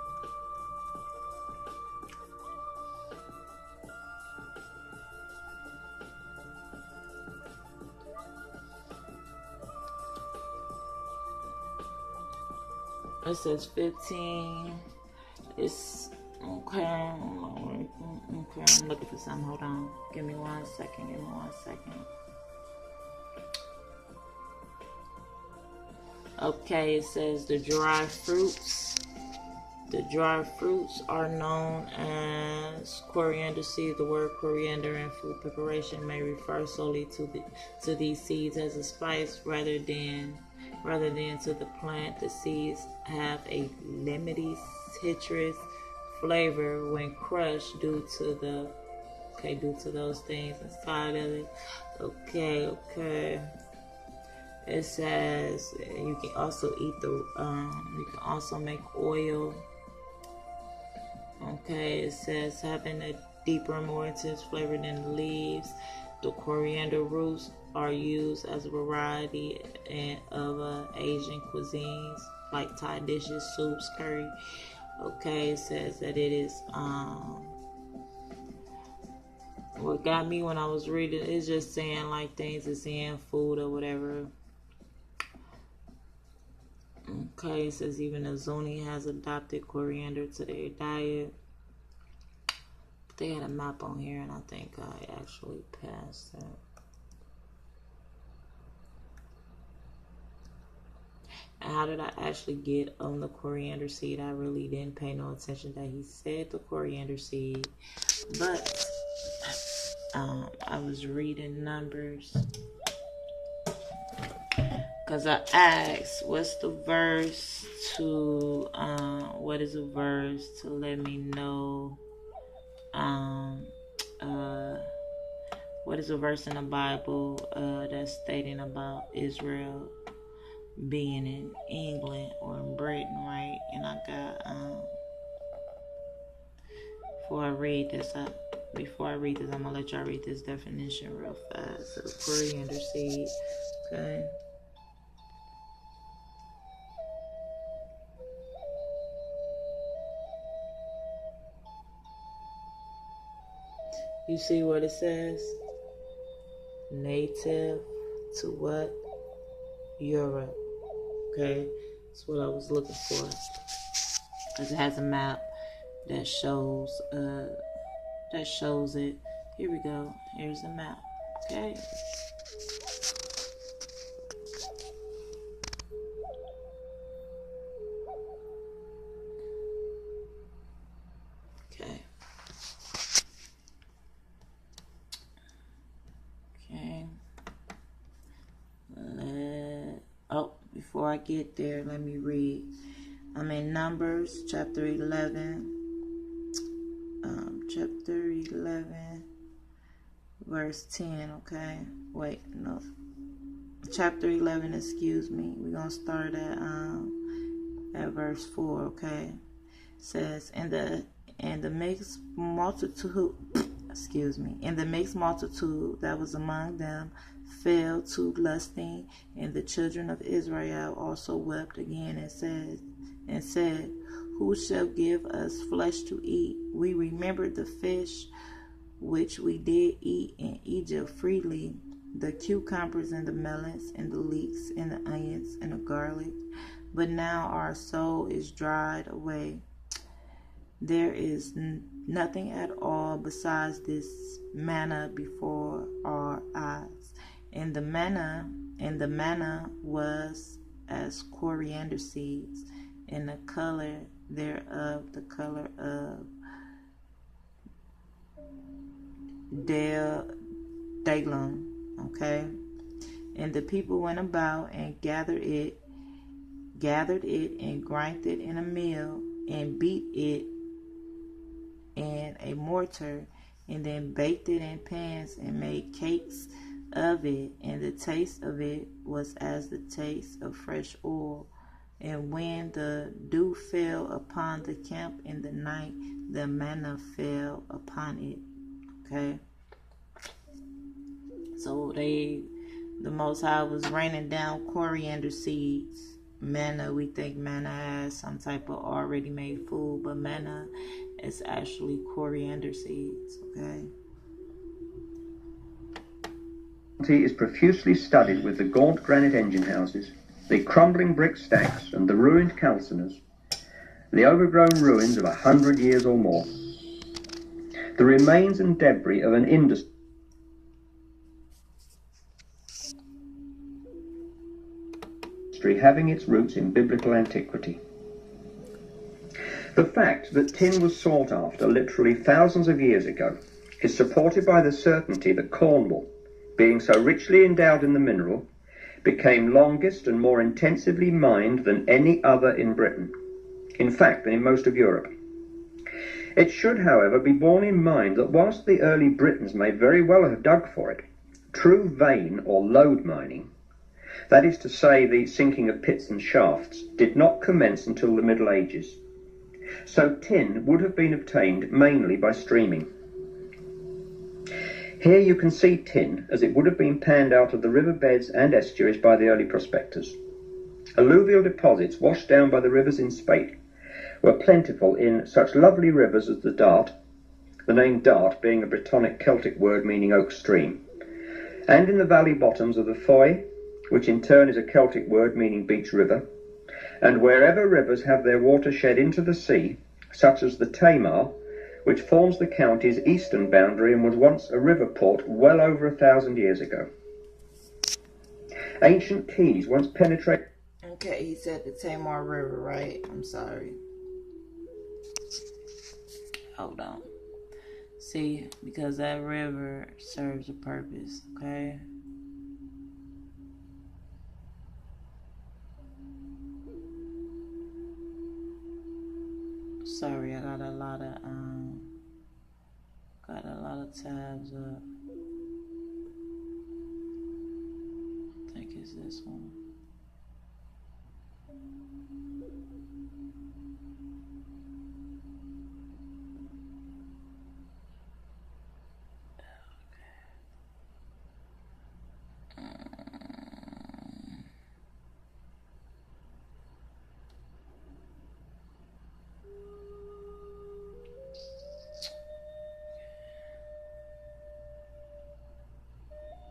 [SPEAKER 2] It says 15. It's okay. Okay, I'm looking for something. Hold on. Give me 1 second. Give me 1 second. Okay, it says the dry fruits. The dry fruits are known as coriander seed. The word coriander in food preparation may refer solely to these seeds as a spice rather than to the plant. The seeds have a lemony citrus flavor when crushed due to those things inside of it. Okay. It says you can also eat you can also make oil. Okay, it says having a deeper, more intense flavor than the leaves. The coriander roots are used as a variety of Asian cuisines like Thai dishes, soups, curry. Okay, it says that it is what got me when I was reading is just saying like things is in food or whatever. Okay, it says even the Zuni has adopted coriander to their diet. But they had a map on here, and I think I actually passed that. And how did I actually get on the coriander seed? I really didn't pay no attention that he said the coriander seed. But I was reading Numbers. Because I asked, what's the verse to, what is a verse to let me know, what is a verse in the Bible that's stating about Israel being in England or in Britain, right? And I got, before I read this, I'm going to let y'all read this definition real fast. So, coriander seed, okay? You see what it says? Native to what? Europe. Okay? That's what I was looking for. Because it has a map that shows it. Here we go. Here's the map. Okay? Before I get there, let me read. I'm in Numbers, chapter 11. Chapter 11, verse 10, okay? Wait, no. Chapter 11, excuse me. We're going to start at verse 4, okay? It says, and the mixed multitude, excuse me, and the mixed multitude that was among them fell to lusting, and the children of Israel also wept again and said, who shall give us flesh to eat? We remembered the fish which we did eat in Egypt freely, the cucumbers and the melons and the leeks and the onions and the garlic. But now our soul is dried away. There is nothing at all besides this manna before our eyes. And the manna was as coriander seeds, and the color thereof the color of daglum. Okay. And the people went about and gathered it and grinded it in a mill and beat it in a mortar, and then baked it in pans and made cakes of it, and the taste of it was as the taste of fresh oil. And when the dew fell upon the camp in the night, the manna fell upon it. Okay. So the Most High was raining down coriander seeds. Manna, we think manna has some type of already made food, but manna is actually coriander seeds. Okay.
[SPEAKER 3] Is profusely studded with the gaunt granite engine houses, the crumbling brick stacks and the ruined calciners, the overgrown ruins of 100 years or more, the remains and debris of an industry having its roots in biblical antiquity. The fact that tin was sought after literally thousands of years ago is supported by the certainty that Cornwall, being so richly endowed in the mineral, became longest and more intensively mined than any other in Britain, in fact than in most of Europe. It should, however, be borne in mind that whilst the early Britons may very well have dug for it, true vein or lode mining, that is to say the sinking of pits and shafts, did not commence until the Middle Ages. So tin would have been obtained mainly by streaming. Here you can see tin as it would have been panned out of the riverbeds and estuaries by the early prospectors. Alluvial deposits washed down by the rivers in spate were plentiful in such lovely rivers as the Dart, the name Dart being a Brittonic Celtic word meaning oak stream, and in the valley bottoms of the Foy, which in turn is a Celtic word meaning beach river, and wherever rivers have their water shed into the sea, such as the Tamar, which forms the county's eastern boundary and was once a river port well over 1,000 years ago. Ancient quays once penetrated...
[SPEAKER 2] Okay, he said the Tamar River, right? I'm sorry. Hold on. See, because that river serves a purpose, okay? Sorry, I got a lot of tabs up. I think it's this one.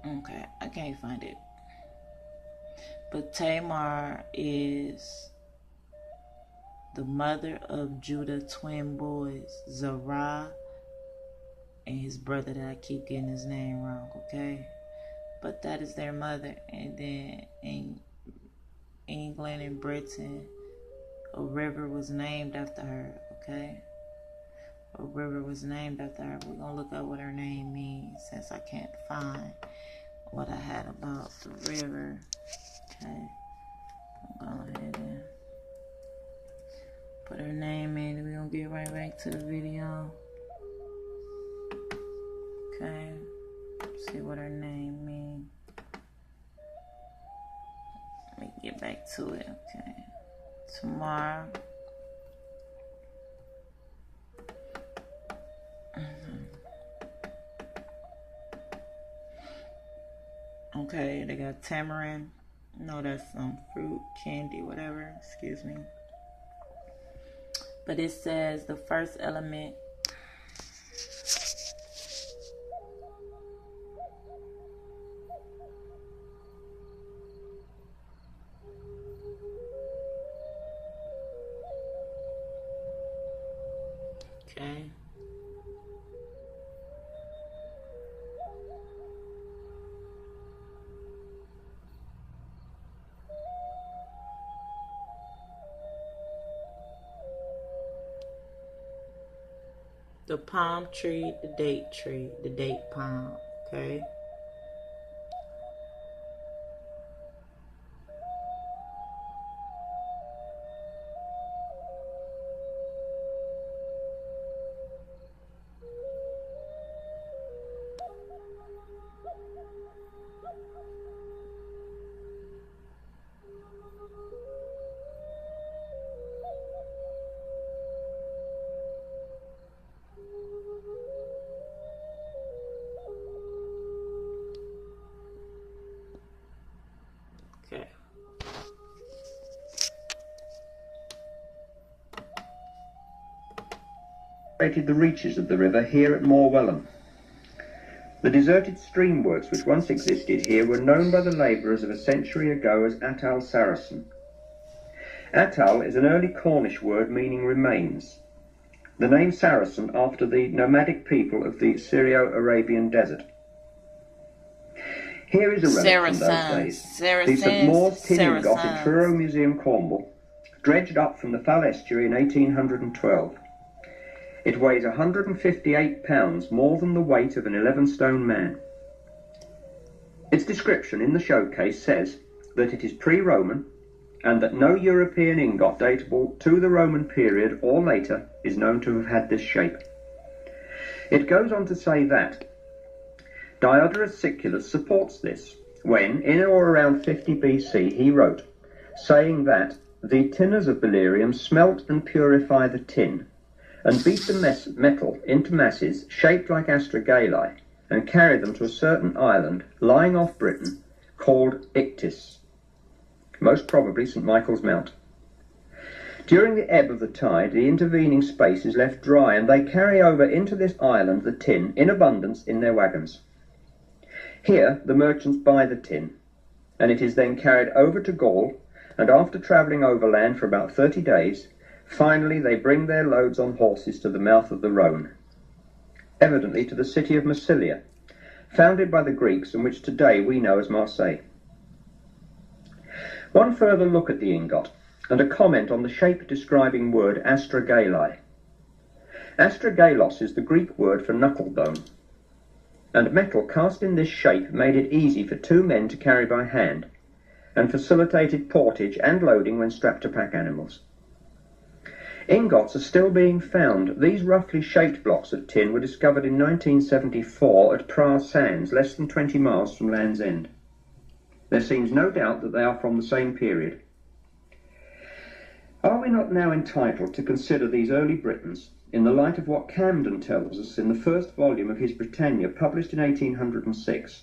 [SPEAKER 2] Okay, I can't find it. But Tamar is the mother of Judah's twin boys, Zerah and his brother that I keep getting his name wrong, okay? But that is their mother. And then in England and Britain, a river was named after her, okay? A river was named after her. We're going to look up what her name means since I can't find what I had about the river. Okay, I'm going ahead and put her name in and we're going to get right back to the video. Okay, see what her name means. Let me get back to it, okay. Tomorrow. Okay, they got tamarind. No, that's some fruit, candy, whatever. Excuse me. But it says the first element. Okay. The palm tree, the date palm, okay?
[SPEAKER 3] The reaches of the river here at Morwellum. The deserted streamworks which once existed here were known by the labourers of a century ago as Atal Saracen. Atal is an early Cornish word meaning remains. The name Saracen after the nomadic people of the Syro-Arabian desert. Here is a relic from those days. The St Maur's Tin Ingot at Truro Museum, Cornwall, dredged up from the Fal estuary in 1812. It weighs 158 pounds, more than the weight of an 11-stone man. Its description in the showcase says that it is pre-Roman and that no European ingot datable to the Roman period or later is known to have had this shape. It goes on to say that Diodorus Siculus supports this when, in or around 50 BC, he wrote, saying that the tinners of Belerium smelt and purify the tin, and beat the metal into masses shaped like astragalli, and carry them to a certain island lying off Britain called Ictis, most probably St. Michael's Mount. During the ebb of the tide, the intervening space is left dry, and they carry over into this island the tin in abundance in their wagons. Here the merchants buy the tin, and it is then carried over to Gaul, and after travelling overland for about 30 days, finally they bring their loads on horses to the mouth of the Rhone, evidently to the city of Massilia, founded by the Greeks and which today we know as Marseille. One further look at the ingot, and a comment on the shape-describing word astragalli. Astragalos is the Greek word for knuckle bone, and metal cast in this shape made it easy for 2 men to carry by hand, and facilitated portage and loading when strapped to pack animals. Ingots are still being found. These roughly shaped blocks of tin were discovered in 1974 at Pras Sands, less than 20 miles from Land's End. There seems no doubt that they are from the same period. Are we not now entitled to consider these early Britons in the light of what Camden tells us in the first volume of his Britannia, published in 1806,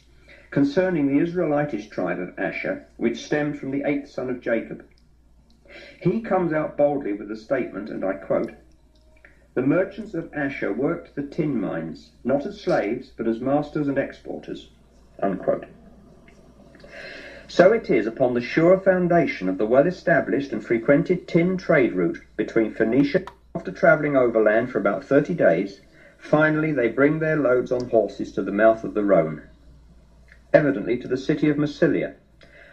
[SPEAKER 3] concerning the Israelitish tribe of Asher, which stemmed from the 8th son of Jacob? He comes out boldly with the statement, and I quote, "The merchants of Asher worked the tin mines, not as slaves, but as masters and exporters," unquote. So it is upon the sure foundation of the well-established and frequented tin trade route between Phoenicia. After travelling overland for about 30 days, finally they bring their loads on horses to the mouth of the Rhone, evidently to the city of Massilia,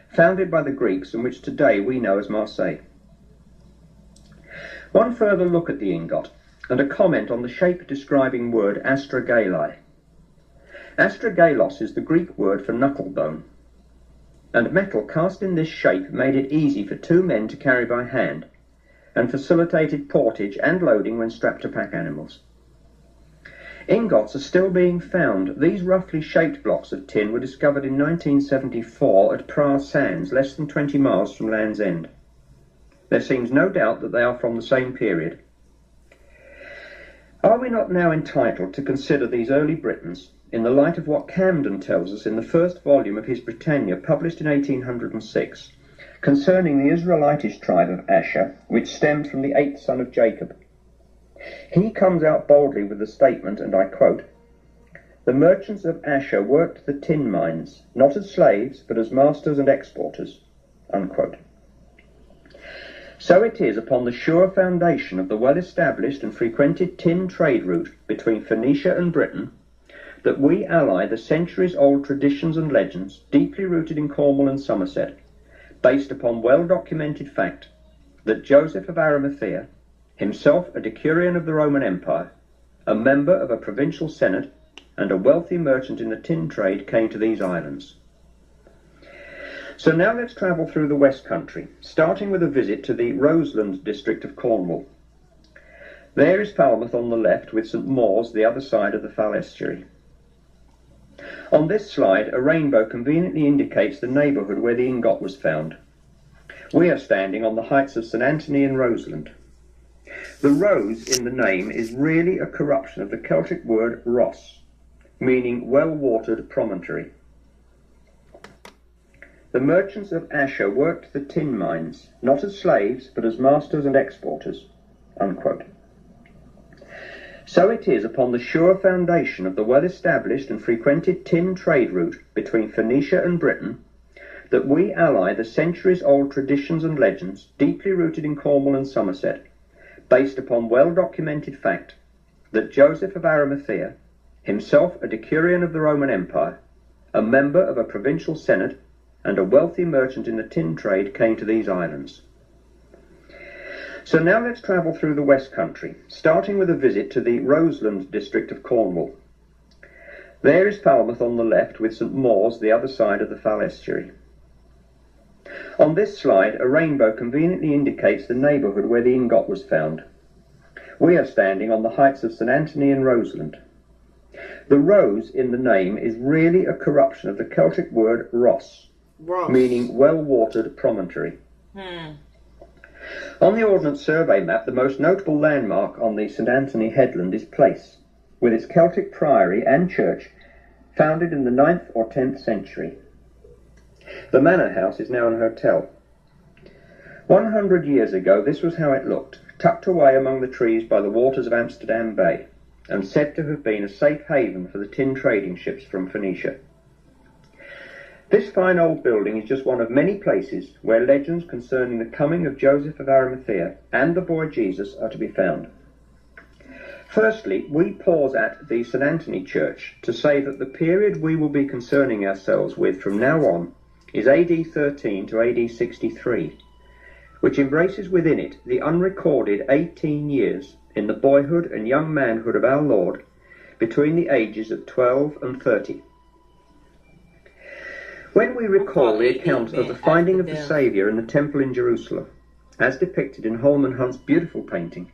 [SPEAKER 3] founded by the Greeks and which today we know as Marseille. One further look at the ingot, and a comment on the shape-describing word astragalli. Astragalos is the Greek word for knuckle bone, and metal cast in this shape made it easy for 2 men to carry by hand, and facilitated portage and loading when strapped to pack animals. Ingots are still being found. These roughly shaped blocks of tin were discovered in 1974 at Pras Sands, less than 20 miles from Land's End. There seems no doubt that they are from the same period. Are we not now entitled to consider these early Britons in the light of what Camden tells us in the first volume of his Britannia, published in 1806, concerning the Israelitish tribe of Asher, which stemmed from the 8th son of Jacob? He comes out boldly with the statement, and I quote, "The merchants of Asher worked the tin mines, not as slaves, but as masters and exporters," unquote. So it is upon the sure foundation of the well-established and frequented tin trade route between Phoenicia and Britain that we ally the centuries-old traditions and legends deeply rooted in Cornwall and Somerset, based upon well-documented fact, that Joseph of Arimathea, himself a decurion of the Roman Empire, a member of a provincial senate, and a wealthy merchant in the tin trade, came to these islands. So now let's travel through the West Country, starting with a visit to the Roseland district of Cornwall. There is Falmouth on the left, with St Mawes the other side of the Fal estuary. On this slide, a rainbow conveniently indicates the neighbourhood where the ingot was found. We are standing on the heights of St Anthony and Roseland. The rose in the name is really a corruption of the Celtic word ros, meaning well-watered promontory. The merchants of Asher worked the tin mines, not as slaves, but as masters and exporters, unquote. So it is upon the sure foundation of the well-established and frequented tin trade route between Phoenicia and Britain that we ally the centuries-old traditions and legends deeply rooted in Cornwall and Somerset, based upon well-documented fact, that Joseph of Arimathea, himself a decurion of the Roman Empire, a member of a provincial senate, and a wealthy merchant in the tin trade, came to these islands. So now let's travel through the West Country, starting with a visit to the Roseland district of Cornwall. There is Falmouth on the left, with St Mawes the other side of the Fal estuary. On this slide, a rainbow conveniently indicates the neighbourhood where the ingot was found. We are standing on the heights of St Anthony in Roseland. The rose in the name is really a corruption of the Celtic word Ross, meaning well-watered promontory. On the Ordnance Survey map, the most notable landmark on the St Anthony headland is Place, with its Celtic priory and church, founded in the 9th or 10th century. The manor house is now an hotel. 100 years ago, this was how it looked, tucked away among the trees by the waters of Amsterdam Bay, and said to have been a safe haven for the tin trading ships from Phoenicia. This fine old building is just one of many places where legends concerning the coming of Joseph of Arimathea and the boy Jesus are to be found. Firstly, we pause at the St Anthony Church to say that the period we will be concerning ourselves with from now on is AD 13 to AD 63, which embraces within it the unrecorded 18 years in the boyhood and young manhood of our Lord between the ages of 12 and 30. When we recall the account of the finding of the Saviour in the temple in Jerusalem, as depicted in Holman Hunt's beautiful painting,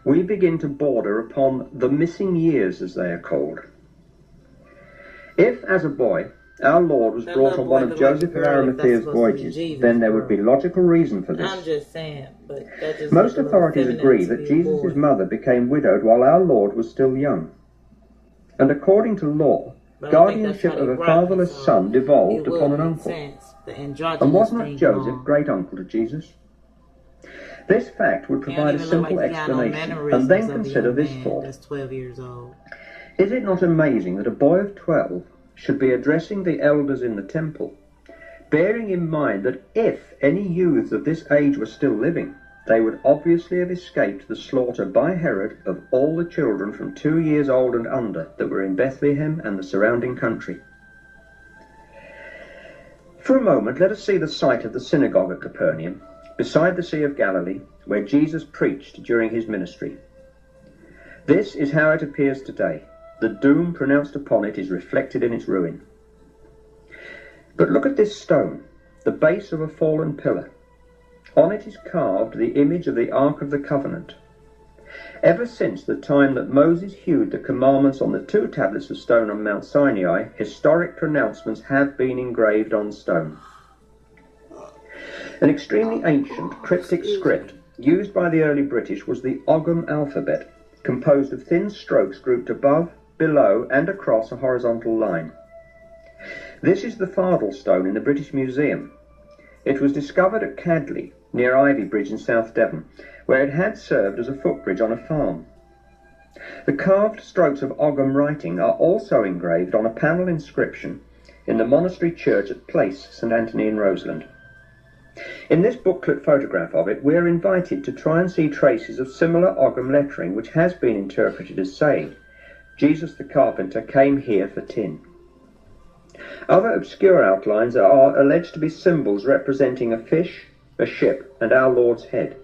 [SPEAKER 3] we begin to border upon the missing years, as they are called. If, as a boy, our Lord was brought on one of Joseph of Arimathea's voyages, then there would be logical reason for this.
[SPEAKER 2] I'm just saying, but that just
[SPEAKER 3] Most authorities agree that Jesus' mother became widowed while our Lord was still young. And according to law, guardianship of a fatherless son devolved upon an uncle. And was not Joseph great-uncle to Jesus? This fact would provide a simple explanation, and then consider this thought.
[SPEAKER 2] That's 12 years old.
[SPEAKER 3] Is it not amazing that a boy of 12 should be addressing the elders in the temple, bearing in mind that if any youths of this age were still living, they would obviously have escaped the slaughter by Herod of all the children from 2 years old and under that were in Bethlehem and the surrounding country? For a moment, let us see the site of the synagogue at Capernaum, beside the Sea of Galilee, where Jesus preached during his ministry. This is how it appears today. The doom pronounced upon it is reflected in its ruin. But look at this stone, the base of a fallen pillar. On it is carved the image of the Ark of the Covenant. Ever since the time that Moses hewed the commandments on the 2 tablets of stone on Mount Sinai, historic pronouncements have been engraved on stone. An extremely ancient cryptic script used by the early British was the Ogham alphabet, composed of thin strokes grouped above, below and across a horizontal line. This is the Fardel stone in the British Museum. It was discovered at Cadley, near Ivy Bridge in South Devon, where it had served as a footbridge on a farm. The carved strokes of Ogham writing are also engraved on a panel inscription in the monastery church at Place, St Anthony in Roseland. In this booklet photograph of it, we are invited to try and see traces of similar Ogham lettering, which has been interpreted as saying, Jesus the carpenter came here for tin. Other obscure outlines are alleged to be symbols representing a fish, a ship, and our Lord's head.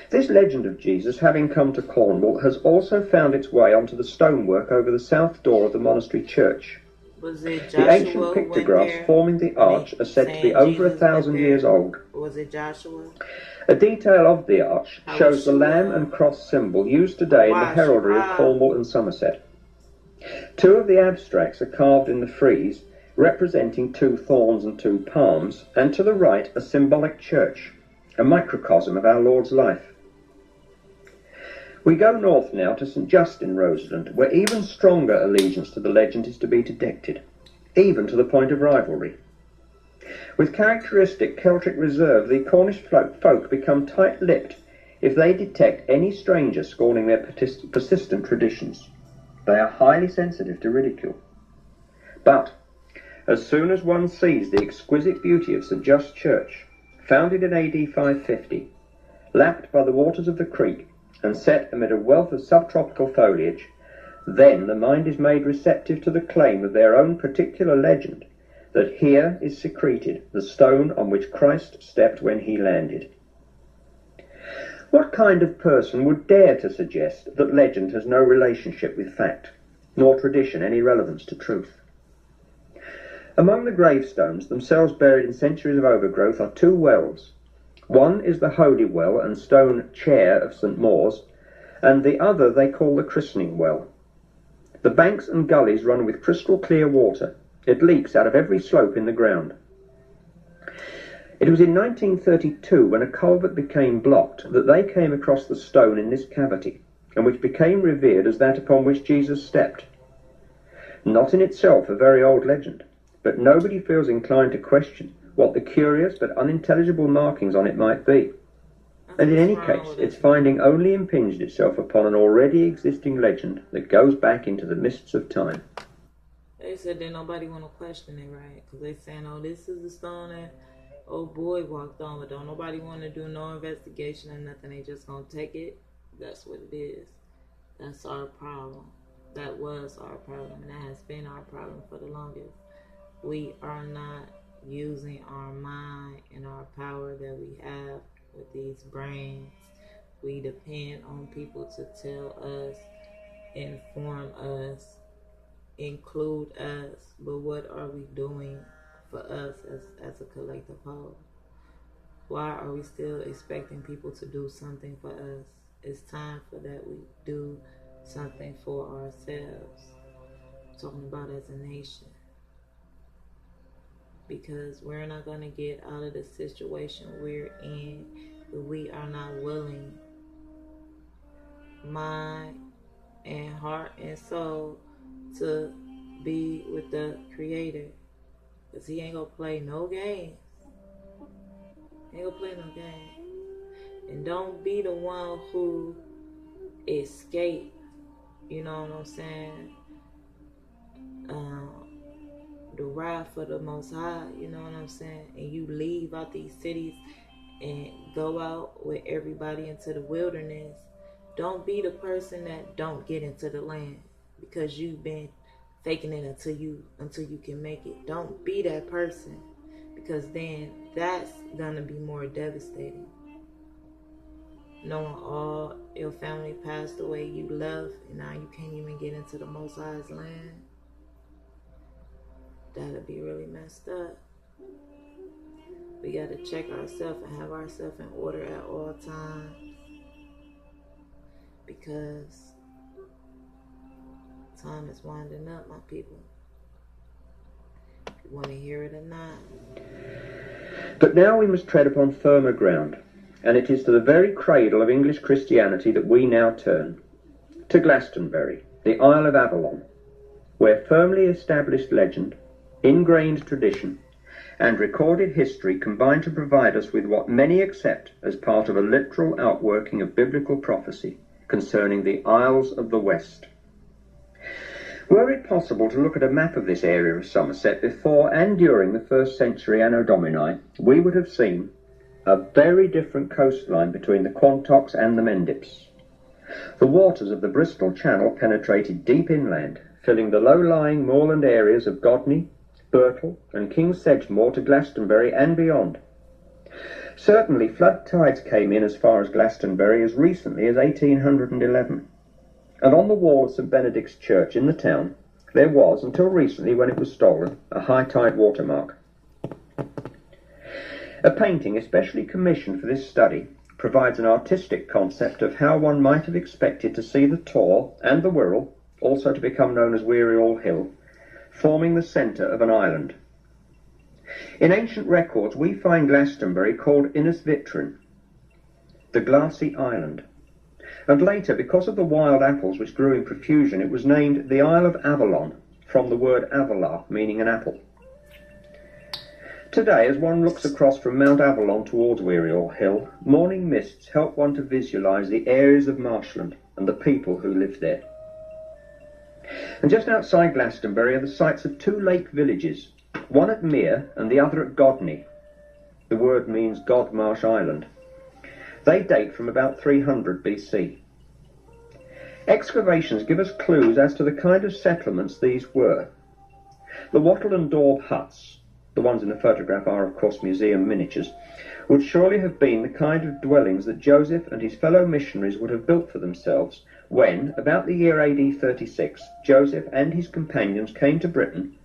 [SPEAKER 3] This legend of Jesus, having come to Cornwall, has also found its way onto the stonework over the south door of the monastery church. The ancient pictographs forming the arch are said to be over 1,000 years old.
[SPEAKER 2] Was it Joshua?
[SPEAKER 3] A detail of the arch shows the lamb and cross symbol used today in the heraldry of Cornwall and Somerset. 2 of the abstracts are carved in the frieze, representing 2 thorns and 2 palms, and to the right a symbolic church, a microcosm of our Lord's life. We go north now to St Justin, Roseland, where even stronger allegiance to the legend is to be detected, even to the point of rivalry. With characteristic Celtic reserve, the Cornish folk become tight-lipped if they detect any stranger scorning their persistent traditions. They are highly sensitive to ridicule. But as soon as one sees the exquisite beauty of St Just Church, founded in AD 550, lapped by the waters of the creek, and set amid a wealth of subtropical foliage, then the mind is made receptive to the claim of their own particular legend that here is secreted the stone on which Christ stepped when he landed. What kind of person would dare to suggest that legend has no relationship with fact, nor tradition any relevance to truth? Among the gravestones, themselves buried in centuries of overgrowth, are two wells. One is the Holy Well and stone chair of St. Maur's, and the other they call the Christening Well. The banks and gullies run with crystal clear water. It leaks out of every slope in the ground. It was in 1932, when a culvert became blocked, that they came across the stone in this cavity, and which became revered as that upon which Jesus stepped. Not in itself a very old legend, but nobody feels inclined to question what the curious but unintelligible markings on it might be. And in any case, its finding only impinged itself upon an already existing legend that goes back into the mists of time.
[SPEAKER 2] They said that nobody want to question it, right? Because they saying, oh, this is the stone that old boy walked on, but don't nobody want to do no investigation or nothing. They just gonna take it. That's what it is. That's our problem. That was our problem, and that has been our problem for the longest. We are not using our mind and our power that we have with these brains. We depend on people to tell us, inform us, include us, but what are we doing for us as a collective whole? Why are we still expecting people to do something for us? It's time for that we do something for ourselves. I'm talking about as a nation. Because we're not going to get out of the situation we're in if we are not willing, mind and heart and soul, to be with the Creator. Because He ain't going to play no games. He ain't going to play no games. And don't be the one who escape, you know what I'm saying, the wrath of the Most High, you know what I'm saying, and you leave out these cities and go out with everybody into the wilderness. Don't be the person that don't get into the land because you've been faking it until you can make it. Don't be that person, because then that's gonna be more devastating. Knowing all your family passed away, you love, and now you can't even get into the Most High's land. That'll be really messed up. We gotta check ourselves and have ourselves in order at all times, because time is winding up, my people. You want to hear it or not?
[SPEAKER 3] But now we must tread upon firmer ground, and it is to the very cradle of English Christianity that we now turn, to Glastonbury, the Isle of Avalon, where firmly established legend, ingrained tradition, and recorded history combine to provide us with what many accept as part of a literal outworking of biblical prophecy concerning the Isles of the West. Were it possible to look at a map of this area of Somerset before and during the 1st century Anno Domini, we would have seen a very different coastline between the Quantocks and the Mendips. The waters of the Bristol Channel penetrated deep inland, filling the low-lying moorland areas of Godney, Birtle and King's Sedgemoor to Glastonbury and beyond. Certainly flood tides came in as far as Glastonbury as recently as 1811, and on the wall of St Benedict's Church in the town there was, until recently when it was stolen, a high tide watermark. A painting especially commissioned for this study provides an artistic concept of how one might have expected to see the Tor and the Wirral, also to become known as Weary All Hill, forming the centre of an island. In ancient records we find Glastonbury called Innis Vitrin, the glassy island, and later, because of the wild apples which grew in profusion, it was named the Isle of Avalon, from the word Avalar, meaning an apple. Today, as one looks across from Mount Avalon towards Weary All Hill, morning mists help one to visualise the areas of marshland and the people who live there. And just outside Glastonbury are the sites of two lake villages, one at Mere and the other at Godney. The word means Godmarsh Island. They date from about 300 BC. Excavations give us clues as to the kind of settlements these were. The wattle and daub huts, the ones in the photograph are of course museum miniatures, would surely have been the kind of dwellings that Joseph and his fellow missionaries would have built for themselves when, about the year AD 36, Joseph and his companions came to Britain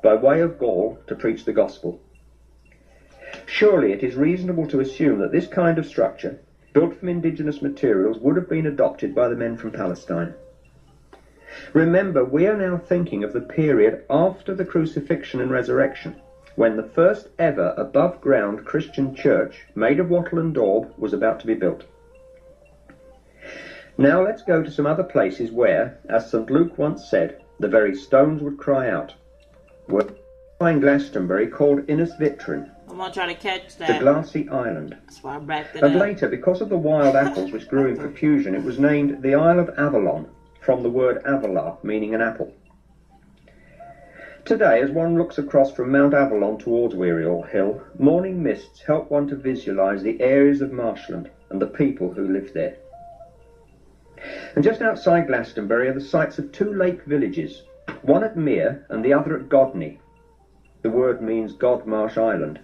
[SPEAKER 3] by way of Gaul to preach the gospel. Surely it is reasonable to assume that this kind of structure, built from indigenous materials, would have been adopted by the men from Palestine. Remember, we are now thinking of the period after the crucifixion and resurrection, when the first ever above-ground Christian church, made of wattle and daub, was about to be built. Now let's go to some other places where, as St. Luke once said, the very stones would cry out. We're in Glastonbury called Innisvitrin,
[SPEAKER 2] I'm going to try to catch
[SPEAKER 3] the
[SPEAKER 2] that.
[SPEAKER 3] glassy island.
[SPEAKER 2] That's why I backed it
[SPEAKER 3] And
[SPEAKER 2] up.
[SPEAKER 3] later, because of the wild apples which grew in profusion, it was named the Isle of Avalon, from the word Avalar, meaning an apple. Today, as one looks across from Mount Avalon towards Weary Hill, morning mists help one to visualise the areas of marshland and the people who live there. And just outside Glastonbury are the sites of two lake villages, one at Mere and the other at Godney. The word means God Marsh Island.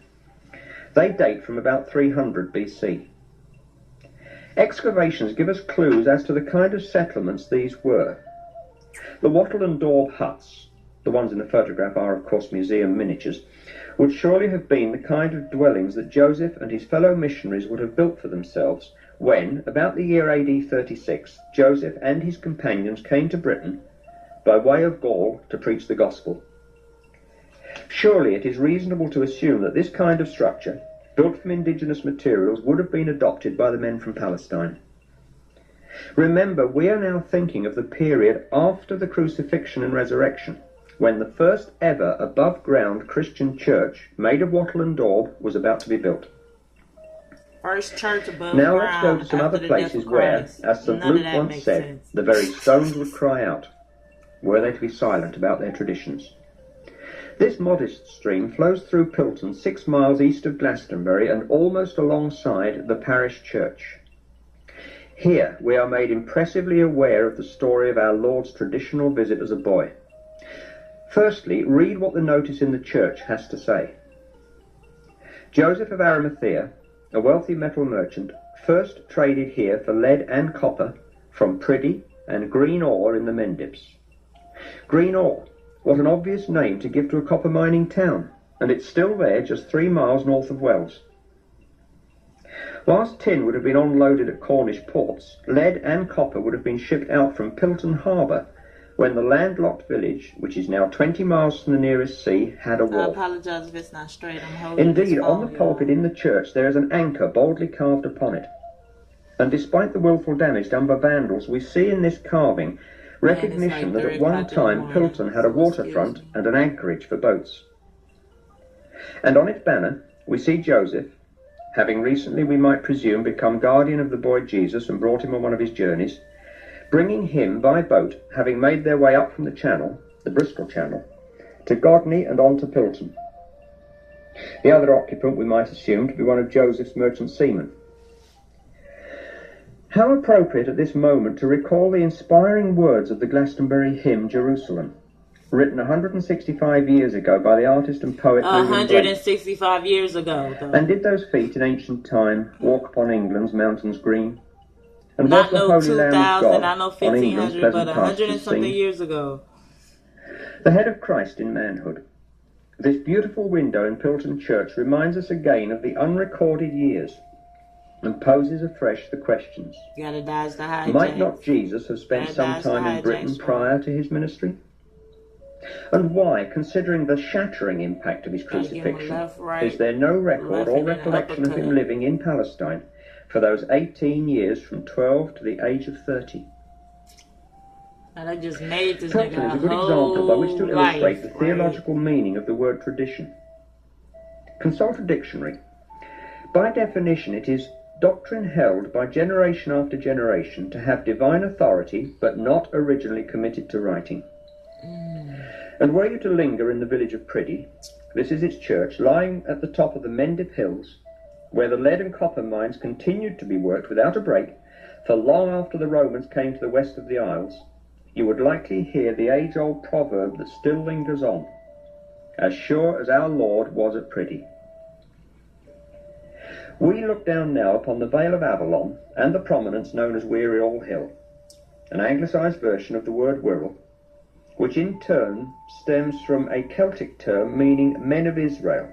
[SPEAKER 3] They date from about 300 BC. Excavations give us clues as to the kind of settlements these were. The wattle and daub huts, the ones in the photograph are of course museum miniatures, would surely have been the kind of dwellings that Joseph and his fellow missionaries would have built for themselves when, about the year AD 36, Joseph and his companions came to Britain by way of Gaul to preach the gospel. Surely it is reasonable to assume that this kind of structure, built from indigenous materials, would have been adopted by the men from Palestine. Remember, we are now thinking of the period after the crucifixion and resurrection, when the first ever above-ground Christian church, made of wattle and daub, was about to be built.
[SPEAKER 2] First church above
[SPEAKER 3] Now
[SPEAKER 2] ground
[SPEAKER 3] let's go to some
[SPEAKER 2] after
[SPEAKER 3] other
[SPEAKER 2] the
[SPEAKER 3] places
[SPEAKER 2] death of
[SPEAKER 3] where,
[SPEAKER 2] Christ.
[SPEAKER 3] as St.
[SPEAKER 2] None of
[SPEAKER 3] Luke
[SPEAKER 2] that
[SPEAKER 3] once
[SPEAKER 2] makes
[SPEAKER 3] said,
[SPEAKER 2] sense.
[SPEAKER 3] the very stones would cry out, were they to be silent about their traditions. This modest stream flows through Pilton 6 miles east of Glastonbury and almost alongside the parish church. Here we are made impressively aware of the story of our Lord's traditional visit as a boy. Firstly, read what the notice in the church has to say. Joseph of Arimathea, a wealthy metal merchant, first traded here for lead and copper from Priddy and green ore in the Mendips. Green ore, what an obvious name to give to a copper mining town, and it's still there just 3 miles north of Wells. Whilst tin would have been unloaded at Cornish ports, lead and copper would have been shipped out from Pilton Harbour when the landlocked village, which is now 20 miles from the nearest sea, had a
[SPEAKER 2] I
[SPEAKER 3] wharf.
[SPEAKER 2] apologize if it's not straight. I'm holding
[SPEAKER 3] Indeed,
[SPEAKER 2] this
[SPEAKER 3] on the
[SPEAKER 2] phone,
[SPEAKER 3] pulpit
[SPEAKER 2] y'all.
[SPEAKER 3] in the church there is an anchor boldly carved upon it. And despite the willful damage done by vandals, we see in this carving recognition
[SPEAKER 2] like
[SPEAKER 3] that
[SPEAKER 2] 3
[SPEAKER 3] at one
[SPEAKER 2] o'clock in the
[SPEAKER 3] time
[SPEAKER 2] morning,
[SPEAKER 3] Pilton had a
[SPEAKER 2] so
[SPEAKER 3] waterfront
[SPEAKER 2] excuse me.
[SPEAKER 3] and an anchorage for boats. And on its banner we see Joseph, having recently, we might presume, become guardian of the boy Jesus and brought him on one of his journeys, bringing him by boat, having made their way up from the channel, the Bristol Channel, to Godney and on to Pilton. The other occupant we might assume to be one of Joseph's merchant seamen. How appropriate at this moment to recall the inspiring words of the Glastonbury hymn Jerusalem, written 165 years ago by the artist and poet William Blake.
[SPEAKER 2] 165 years ago, though.
[SPEAKER 3] And did those feet in ancient time walk upon England's mountains green? And
[SPEAKER 2] Not
[SPEAKER 3] was the
[SPEAKER 2] no
[SPEAKER 3] Holy Lamb of
[SPEAKER 2] 2000,
[SPEAKER 3] God
[SPEAKER 2] not no
[SPEAKER 3] on England's
[SPEAKER 2] 1500, but
[SPEAKER 3] pleasant
[SPEAKER 2] 100 and
[SPEAKER 3] pastures
[SPEAKER 2] something
[SPEAKER 3] seen?
[SPEAKER 2] years ago.
[SPEAKER 3] The head of Christ in manhood. This beautiful window in Pilton Church reminds us again of the unrecorded years and poses afresh the questions.
[SPEAKER 2] You gotta dodge the hijack.
[SPEAKER 3] Might not Jesus have spent
[SPEAKER 2] Gotta
[SPEAKER 3] some
[SPEAKER 2] dodge the
[SPEAKER 3] time in Britain
[SPEAKER 2] hijacks,
[SPEAKER 3] prior to his ministry? And why, considering the shattering impact of his
[SPEAKER 2] Gotta give him a
[SPEAKER 3] crucifixion,
[SPEAKER 2] left, right,
[SPEAKER 3] is there no record
[SPEAKER 2] left,
[SPEAKER 3] or
[SPEAKER 2] and then an
[SPEAKER 3] recollection of him
[SPEAKER 2] uppercut.
[SPEAKER 3] living in Palestine for those 18 years from 12 to the age of 30?
[SPEAKER 2] And I just made this
[SPEAKER 3] Pilton
[SPEAKER 2] nigga
[SPEAKER 3] is
[SPEAKER 2] a
[SPEAKER 3] a good example by which to
[SPEAKER 2] whole life,
[SPEAKER 3] illustrate the
[SPEAKER 2] right?
[SPEAKER 3] theological meaning of the word tradition. Consult a dictionary. By definition, it is doctrine held by generation after generation to have divine authority, but not originally committed to writing. And were you to linger in the village of Priddy, this is its church, lying at the top of the Mendip Hills, where the lead and copper mines continued to be worked without a break for long after the Romans came to the west of the Isles, you would likely hear the age-old proverb that still lingers on. as sure as our Lord was at Priddy. We look down now upon the Vale of Avalon and the prominence known as Weary All Hill, an anglicised version of the word Wirral, which in turn stems from a Celtic term meaning men of Israel,